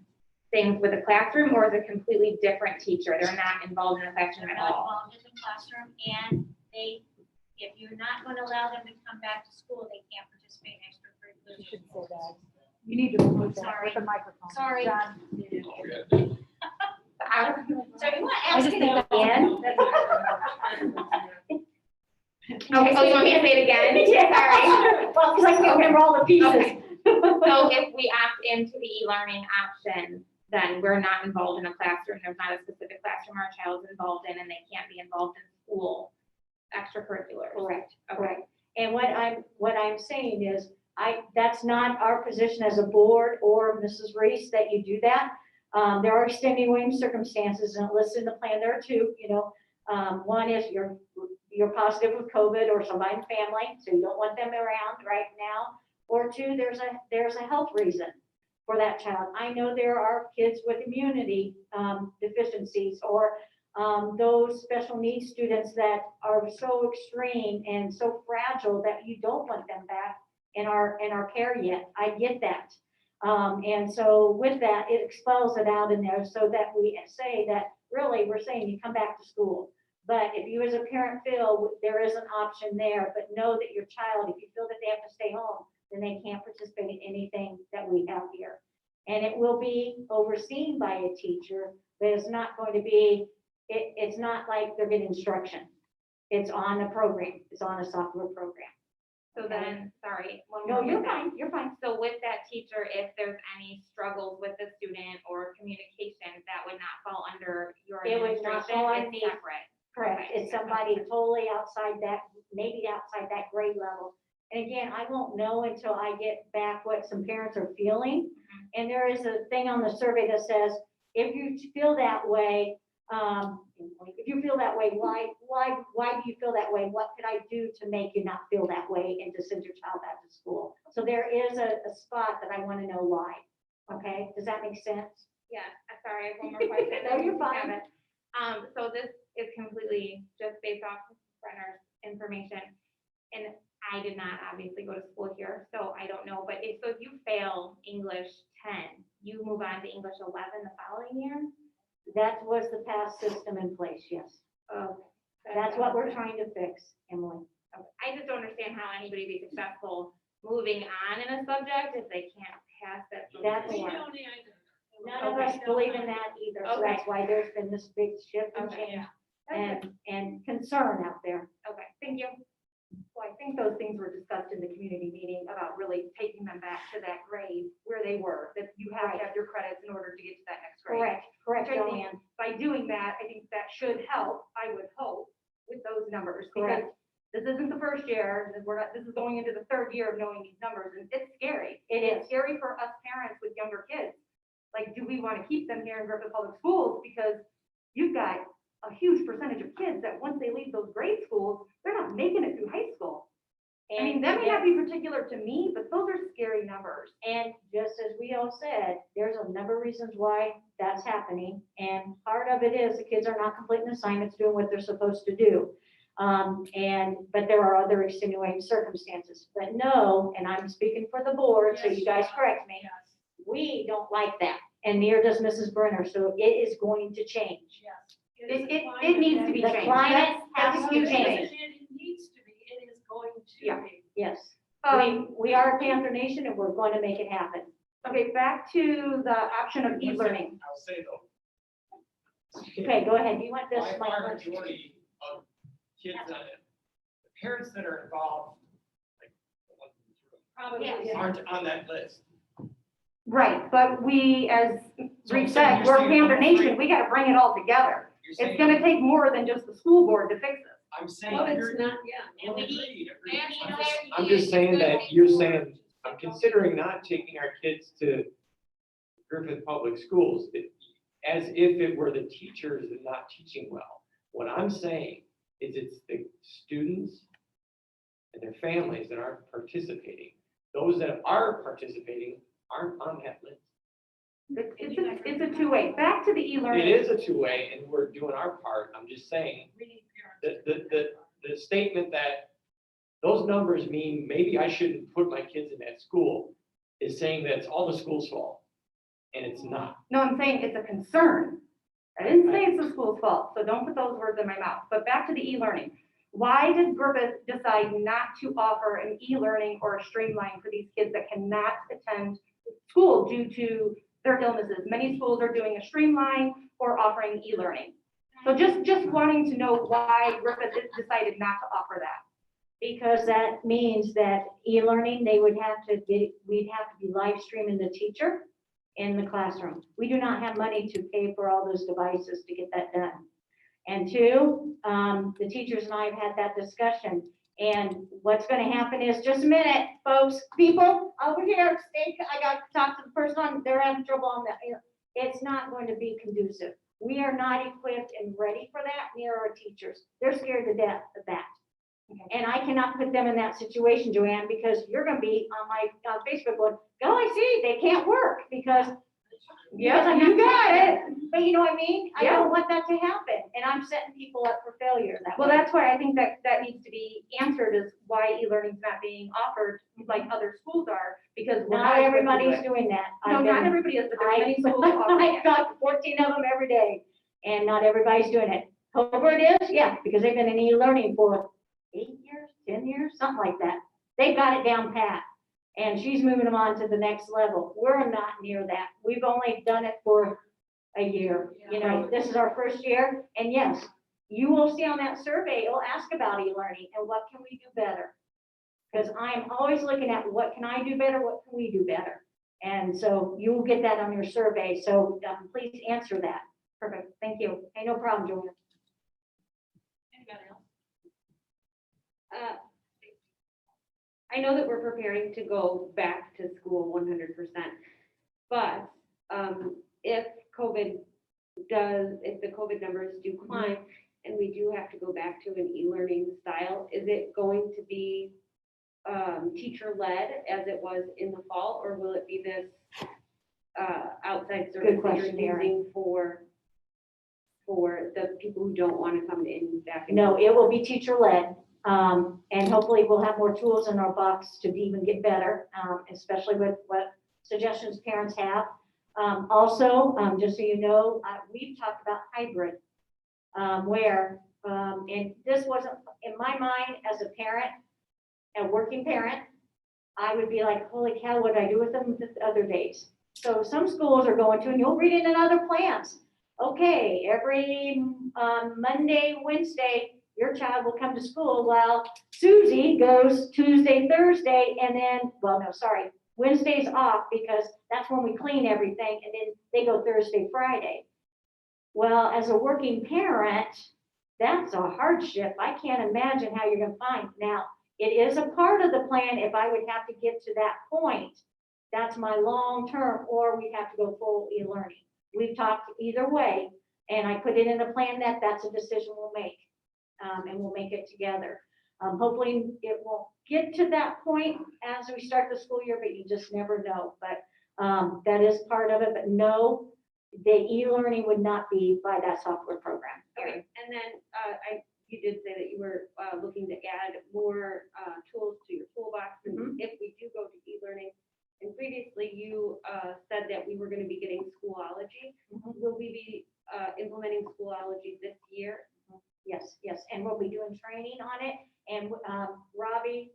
things with the classroom, or is it a completely different teacher? They're not involved in the classroom at Not all? involved in the classroom, and if you're not going to allow them to come back to school, they can't participate in extracurriculars. You should say that. You need to remove that Sorry. with the microphone. Sorry. John. So you want to I ask just it think again? Okay, so you want me to say it again? Yeah. Sorry. Well, because I can't remember all the pieces. Okay. So if we opt into the e-learning option, then we're not involved in a classroom. There's not a specific classroom our child's involved in, and they can't be involved in school extracurriculars. Correct, Okay. correct. And what I'm saying is, that's not our position as a board or Mrs. Reese that you do that. There are extenuating circumstances, and listed in the plan there too, you know. One is you're positive with COVID or somebody in family, so you don't want them around right now. Or two, there's a health reason for that child. I know there are kids with immunity deficiencies, or those special needs students that are so extreme and so fragile that you don't want them back in our care yet. I get that. And so with that, it expels it out in there so that we say that really we're saying you come back to school. But if you as a parent feel there is an option there, but know that your child, if you feel that they have to stay home, then they can't participate in anything that we have here. And it will be overseen by a teacher, but it's not going to be, it's not like they're getting instruction. It's on a program, it's on a software program. So then, sorry. one No, more you're with that. fine, you're fine. So with that teacher, if there's any struggles with the student or communication, that would not fall under your It would not administration, fall it's underneath- separate. Correct, Okay. it's somebody totally outside that, maybe outside that grade level. And again, I won't know until I get back what some parents are feeling. And there is a thing on the survey that says, if you feel that way, if you feel that way, why do you feel that way? What could I do to make you not feel that way and to send your child back to school? So there is a spot that I want to know why. Okay, does that make sense? Yeah, sorry, I have one more question. No, you're fine. Have it. So this is completely just based off Brenner's information. And I did not obviously go to school here, so I don't know, but if you fail English 10, you move on to English 11 the following year? That was the past system in place, yes. Oh. That's what we're trying to fix, Emily. I just don't understand how anybody be successful moving on in a subject if they can't pass that. That's before. None of us believe in that either, so Okay. that's why there's been this big shift and Okay, change yeah. and concern out there. Okay, thank you. Well, I think those things were discussed in the community meeting about really taking them back to that grade where they were, that you have to have your credits in order to get to that next grade. Correct, Which I think Joanne. by doing that, I think that should help, I would hope, with those numbers. Because Correct. this isn't the first year, this is going into the third year of knowing these numbers, and it's scary. It It's is. scary for us parents with younger kids. Like, do we want to keep them here in Griffith Public Schools? Because you've got a huge percentage of kids that once they leave those grade schools, they're not making it through high school. I mean, that may not be particular to me, but those are scary numbers. And just as we all said, there's a number of reasons why that's happening. And part of it is the kids are not completing assignments, doing what they're supposed to do. But there are other extenuating circumstances. But no, and I'm speaking for the board, so you guys correct me. We don't like that, and neither does Mrs. Brenner, so it is going to change. It needs to be The changed. climate has to Excuse me. change. It needs to be, it is going to Yeah. be. Yes, Um, we are a Panther Nation, and we're going to make it happen. Okay, back to the option of e-learning. I'll say though. Okay, go ahead. Do you want this? By Mike? far majority of kids on it, the parents that are involved, like, the ones in this room, Probably. Yes. aren't on that list. Right, but we, as So Reed you're said, we're saying Panther all Nation, three. we gotta bring it all together. You're It's saying- gonna take more than just the school board to fix this. I'm saying. Well, it's you're- not, yeah. Well, agreed. And I'm just saying that you're saying, I'm considering not taking our kids to Griffith Public Schools, as if it were the teachers and not teaching well. What I'm saying is it's the students and their families that aren't participating. Those that are participating aren't on that list. It's a two-way. Back to the It e-learning. is a two-way and we're doing our part. I'm just saying, We need parents. the statement that those numbers mean maybe I shouldn't put my kids in that school is saying that it's all the school's fault. And it's not. No, I'm saying it's a concern. I didn't say it's the school's fault, so don't put those words in my mouth. But back to the e-learning. Why did Griffith decide not to offer an e-learning or a streamline for these kids that cannot attend school due to their illnesses? Many schools are doing a streamline or offering e-learning. So just wanting to know why Griffith decided not to offer that. Because that means that e-learning, we'd have to be live streaming the teacher in the classroom. We do not have money to pay for all those devices to get that done. And two, the teachers and I have had that discussion. And what's gonna happen is, just a minute, folks, people over here, I got to talk to the person, they're having trouble on that. It's not going to be conducive. We are not equipped and ready for that, near our teachers. They're scared to death of that. And I cannot put them in that situation, Joanne, because you're gonna be on my Facebook going, oh, I see, they can't work because. Yeah, I'm you not got saying it. But you know what I mean? I Yeah. don't want that to happen, and I'm setting people up for failure that Well, way. that's why I think that needs to be answered, is why e-learning's not being offered like other schools are, because we're Not not equipped to do everybody's it. doing that. No, not everybody is, but there's many schools offering I've it. got 14 of them every day, and not everybody's doing it. Over it is, yeah, because they've been in e-learning for 8 years, 10 years, something like that. They've got it down pat, and she's moving them on to the next level. We're not near that. We've only done it for a year. You know, this is our first year, and yes, you will see on that survey, it'll ask about e-learning and what can we do better? Because I'm always looking at what can I do better, what can we do better? And so you will get that on your survey, so please answer that. Perfect, thank you. Hey, no problem, Joanne. Anybody else? I know that we're preparing to go back to school 100%, but if the COVID numbers do climb and we do have to go back to an e-learning style, is it going to be teacher-led as it was in the fall, or will it be this outside service that question, you're Erin. using for the people who don't want to come in back? No, it will be teacher-led, and hopefully we'll have more tools in our box to even get better, especially with what suggestions parents have. Also, just so you know, we've talked about hybrid, where, and this wasn't, in my mind, as a parent, a working parent, I would be like, holy cow, what do I do with them the other days? So some schools are going to, and you'll read it in other plans. Okay, every Monday, Wednesday, your child will come to school while Susie goes Tuesday, Thursday, and then, well, no, sorry, Wednesday's off because that's when we clean everything, and then they go Thursday, Friday. Well, as a working parent, that's a hardship. I can't imagine how you're gonna find. Now, it is a part of the plan if I would have to get to that point. That's my long term, or we have to go full e-learning. We've talked either way, and I put it in a plan that that's a decision we'll make, and we'll make it together. Hopefully it won't get to that point as we start the school year, but you just never know. But that is part of it, but no, the e-learning would not be by that software program. Okay, and then you did say that you were looking to add more tools to your toolbox, and if we do go to e-learning. And previously you said that we were going to be getting Schoology. Will we be implementing Schoology this year? Yes, yes, and we'll be doing training on it, and Robbie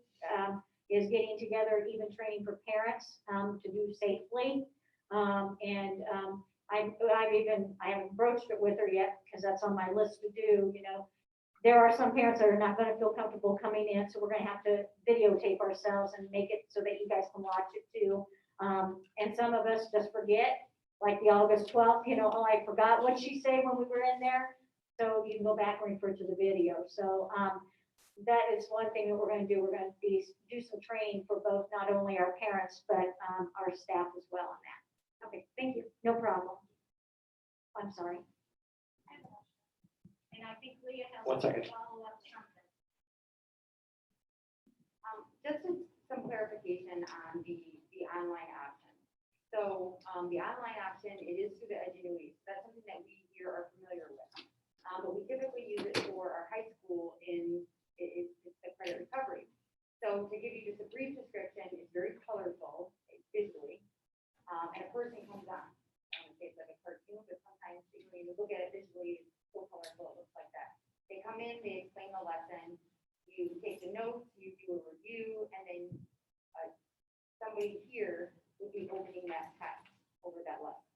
is getting together even training for parents to do safely. I haven't broached it with her yet because that's on my list to do. You know, there are some parents that are not going to feel comfortable coming in, so we're going to have to videotape ourselves and make it so that you guys can watch it too. And some of us just forget, like the August 12th, you know, oh, I forgot what she said when we were in there. So you can go back and refer to the video. So that is one thing that we're going to do. We're going to do some training for both, not only our parents, but our staff as well on that. Okay, thank you. No problem. I'm sorry. And I think Leah has. 1 second. Follow-up something. Just some clarification on the online option. So the online option, it is through the Edgenuity. That's something that we here are familiar with. But we typically use it for our high school it's the credit recovery. So to give you just a brief description, it's very colorful visually. And a person comes on. It's like a cartoon, but sometimes when you look at it visually, it's so colorful, it looks like that. They come in, they explain the lesson, you take the notes, you do a review, and then somebody here would be opening that test over that lesson.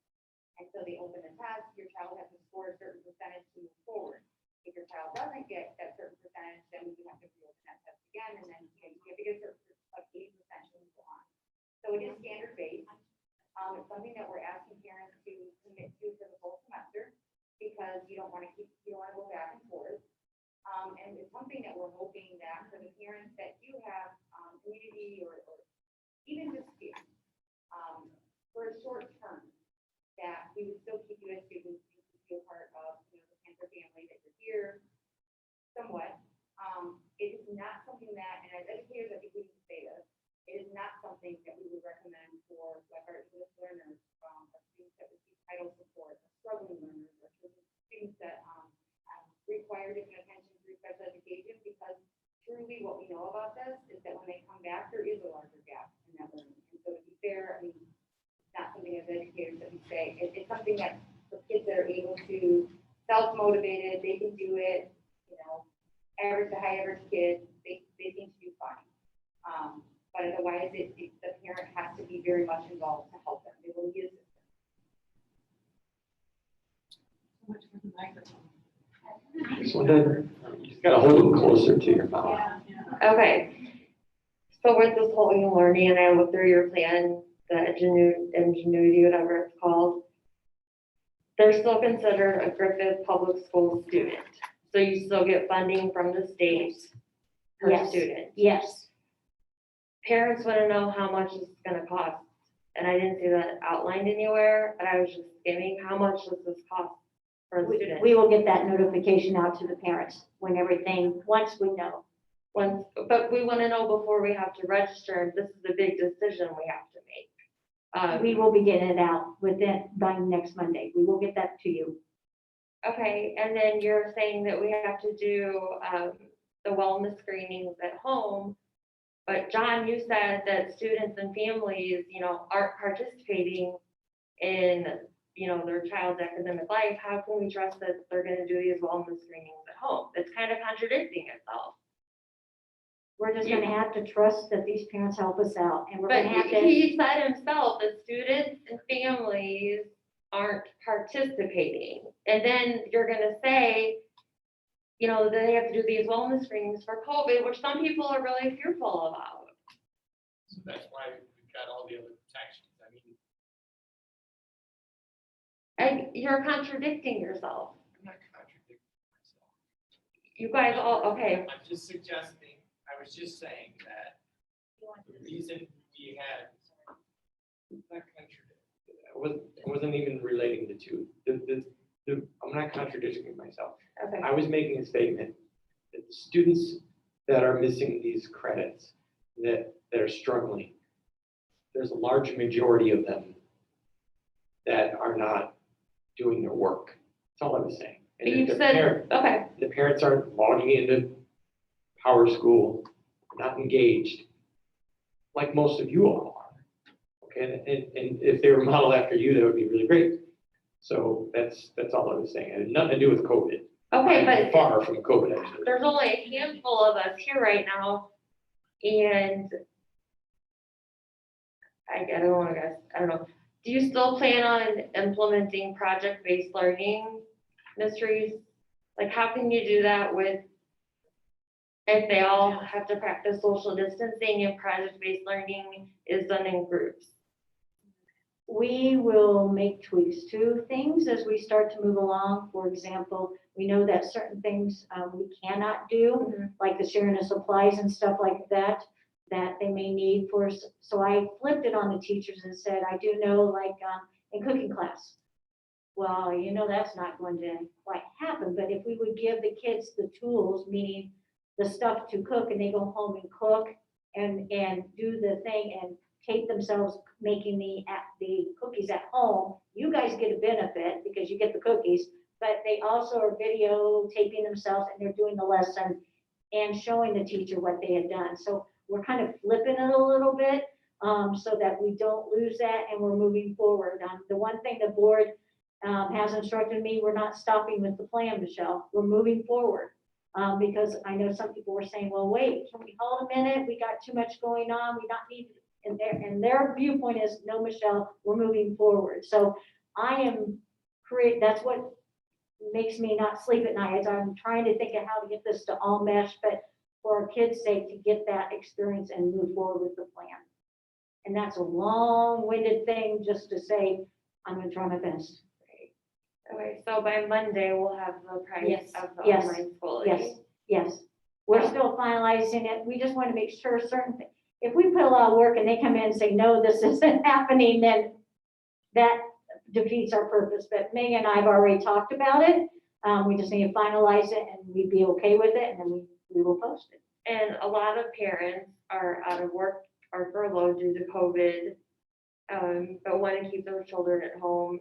And so they open the test, your child has to score a certain percentage to move forward. If your child doesn't get that certain percentage, then we have to reopen that test again, and then you have to get a certain like 80% to move on. So it is standard based. It's something that we're asking parents to commit to for the whole semester because you don't want to go back and forth. And it's something that we're hoping that for the parents that do have community or even just students, for a short term, that we would still keep you as students, you can feel part of the Panther family, that you're here somewhat. It is not something that, and as educators, I think we can say this, it is not something that we would recommend for like our English learners, our students that receive title support, our struggling learners, or students that require different attention through special education, because truly what we know about this is that when they come back, there is a larger gap in that learning. And so to be fair, I mean, it's not something as educators that we say, it's something that the kids that are able to self-motivated, they can do it, you know, average to high average kids, they seem to do fine. But otherwise, the parent has to be very much involved to help them. They will use it. You just gotta hold them closer to your mouth. Okay. So with this whole e-learning, and I looked through your plan, the ingenuity, whatever it's called, they're still considered a Griffith Public School student. So you still get funding from the state per Yes. student. Yes, Parents want to know how much it's gonna cost. And I didn't see that outlined anywhere, and I was just skimming, how much does this cost for the student? we will get that notification out to the parents when everything, once we know. But we want to know before we have to register, this is a big decision we have to make. We will be getting it out by next Monday. We will get that to you. Okay, and then you're saying that we have to do the wellness screenings at home. But John, you said that students and families, you know, aren't participating in, you know, their child's academic life. How can we trust that they're gonna do these wellness screenings at home? It's kind of contradicting itself. We're just gonna have to trust that these parents help us out, and we're But gonna have to. he said himself that students and families aren't participating. And then you're gonna say, you know, that they have to do these wellness screenings for COVID, which some people are really fearful about. So that's why we've got all the other protections. I mean, And you're contradicting yourself. I'm not contradicting myself. You guys all, okay, I'm just suggesting, I was just saying that the reason we had, not contradicting, I wasn't even relating the two. I'm not contradicting myself. okay. I was making a statement that the students that are missing these credits, that are struggling, there's a large majority of them that are not doing their work. That's all I was saying. And But you if the said, okay, the parents aren't logging into Power School, not engaged, like most of you all are. Okay, and if they were modeled after you, that would be really great. So that's all I was saying. It had nothing to do with COVID. okay, I'm but far from COVID, actually. there's only a handful of us here right now, and I don't want to guess, I don't know. Do you still plan on implementing project-based learning, mysteries? Like, how can you do that if they all have to practice social distancing and project-based learning is done in groups? We will make tweaks to things as we start to move along. For example, we know that certain things we cannot do, like the sharing of supplies and stuff like that, that they may need for, so I flipped it on the teachers and said, I do know, like in cooking class. Well, you know, that's not going to quite happen, but if we would give the kids the tools, meaning the stuff to cook, and they go home and cook and do the thing and tape themselves making the cookies at home, you guys get a benefit because you get the cookies, but they also are videotaping themselves and they're doing the lesson and showing the teacher what they had done. So we're kind of flipping it a little bit so that we don't lose that and we're moving forward. The one thing the board has instructed me, we're not stopping with the plan, Michelle. We're moving forward because I know some people were saying, well, wait, can we hold a minute? We got too much going on. We don't need, and their viewpoint is, no, Michelle, we're moving forward. So I am that's what makes me not sleep at night, is I'm trying to think of how to get this to all mesh, but for our kids' sake, to get that experience and move forward with the plan. And that's a long-winded thing just to say, I'm gonna try my best. Okay, so by Monday, we'll have the price Yes, of the yes, online schooling. Yes, yes. We're still finalizing it. We just want to make sure certain things, if we put a lot of work and they come in and say, no, this isn't happening, then that defeats our purpose. But Megan and I have already talked about it. We just need to finalize it and we'd be okay with it, and then we will post it. And a lot of parents are out of work or furloughed due to COVID, but want to keep their children at home.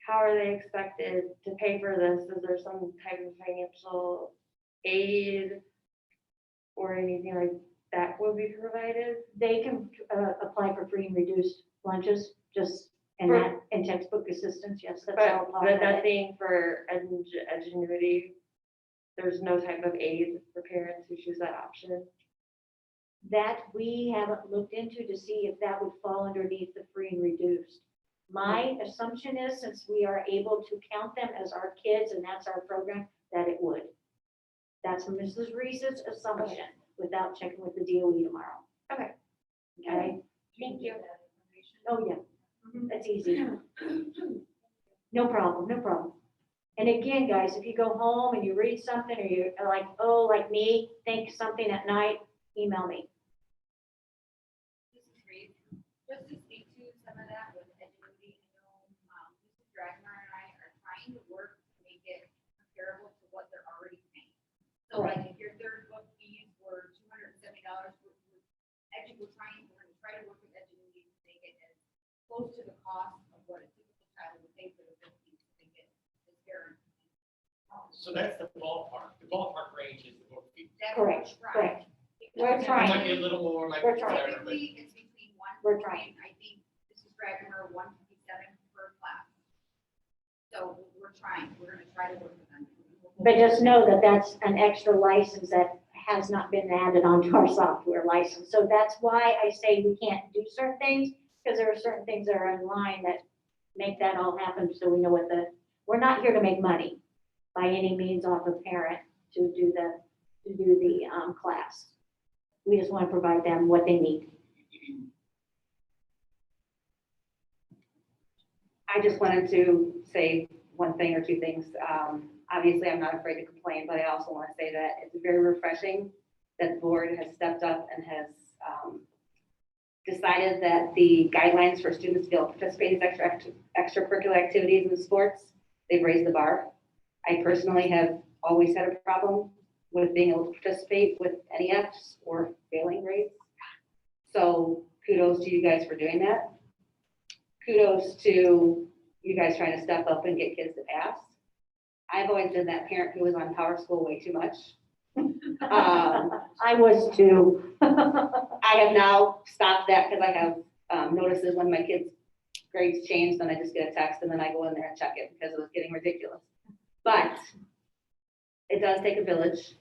How are they expected to pay for this? Is there some type of financial aid or anything like that will be provided? They can apply for free and reduced lunches, just And that, and textbook assistance, yes, that's all But, part but of it. nothing for Edgenuity, there's no type of aid for parents who choose that option. That we haven't looked into to see if that would fall underneath the free and reduced. My assumption is, since we are able to count them as our kids and that's our program, that it would. That's Mrs. Reese's assumption, without checking with the DOE tomorrow. Okay. Okay? Thank you. Oh, yeah, that's easy. No problem, no problem. And again, guys, if you go home and you read something or you're like, oh, like me, think something at night, email me. This is great. Just to speak to some of that with Edgenuity, I know, Mrs. Dragmar and I are trying to work to make it comparable to what they're already paying. So like if your third book fees were $270, we're trying to work with Edgenuity to make it as close to the cost of what a typical child would pay for the book fees to make it as fair. So that's the ballpark. The ballpark range is the book fee. That's Correct, what we're trying. correct. We're trying. Might be a little more, might We're be trying. better, but Typically, it's between We're trying. I think this is dragging her 157 per class. So we're trying, we're gonna try to work with them. But just know that that's an extra license that has not been added onto our software license. So that's why I say we can't do certain things, because there are certain things that are in line that make that all happen, so we know what we're not here to make money by any means off a parent to do the class. We just want to provide them what they need. I just wanted to say one thing or two things. Obviously, I'm not afraid to complain, but I also want to say that it's very refreshing that the board has stepped up and has decided that the guidelines for students to be able to participate in extracurricular activities and sports, they've raised the bar. I personally have always had a problem with being able to participate with any Fs or failing grades. So kudos to you guys for doing that. Kudos to you guys trying to step up and get kids to pass. I've always been that parent who was on Power School way too much. I was too. I have now stopped that because I have notices when my kids' grades change, then I just get a text and then I go in there and check it because it was getting ridiculous. But it does take a village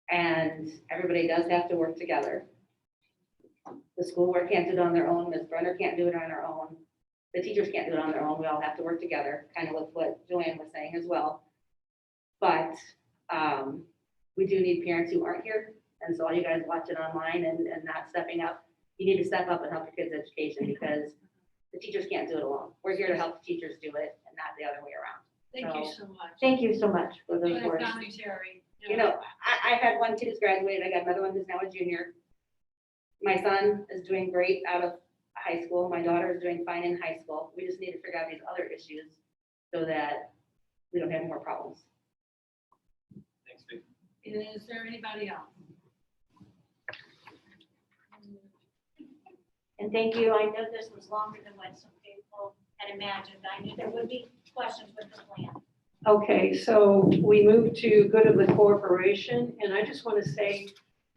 and everybody does have to work together. The schoolwork can't do it on their own. Ms. Brenner can't do it on her own. The teachers can't do it on their own. We all have to work together, kind of with what Joanne was saying as well. But we do need parents who aren't here. And so all you guys watching online and not stepping up, you need to step up and help your kids' education because the teachers can't do it alone. We're here to help the teachers do it and not the other way around. Thank you so much. Thank you so much for those Thank words. commentary. You know, I've had one kid who's graduated. I got another one who's now a junior. My son is doing great out of high school. My daughter is doing fine in high school. We just need to figure out these other issues so that we don't have more problems. thanks, Vic. And is there anybody else? And thank you. I know this was longer than what some people had imagined. I knew there would be questions with the plan. Okay, so we moved to good of the corporation, and I just want to say,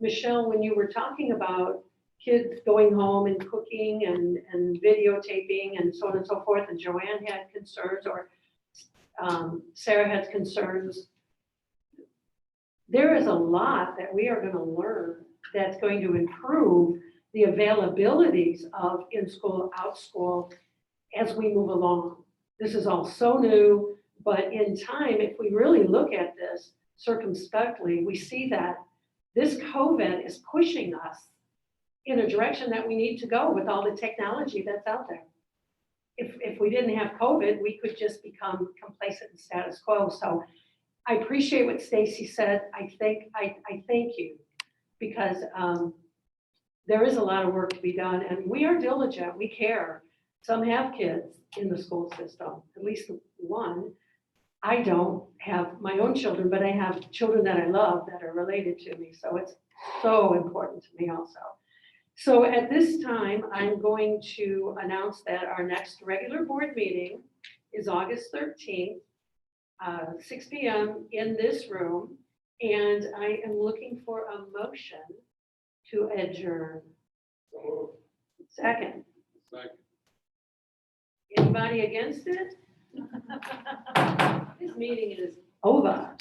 Michelle, when you were talking about kids going home and cooking and videotaping and so on and so forth, and Joanne had concerns or Sarah had concerns, there is a lot that we are going to learn that's going to improve the availabilities of in-school, out-school as we move along. This is all so new, but in time, if we really look at this circumspectly, we see that this COVID is pushing us in a direction that we need to go with all the technology that's out there. If we didn't have COVID, we could just become complacent and status quo. So I appreciate what Stacy said. I thank you because there is a lot of work to be done and we are diligent, we care. Some have kids in the school system, at least one. I don't have my own children, but I have children that I love that are related to me. So it's so important to me also. So at this time, I'm going to announce that our next regular board meeting is August 13th, 6 p.m. in this room. And I am looking for a motion to adjourn. Second. Second. Anybody against it? This meeting is over.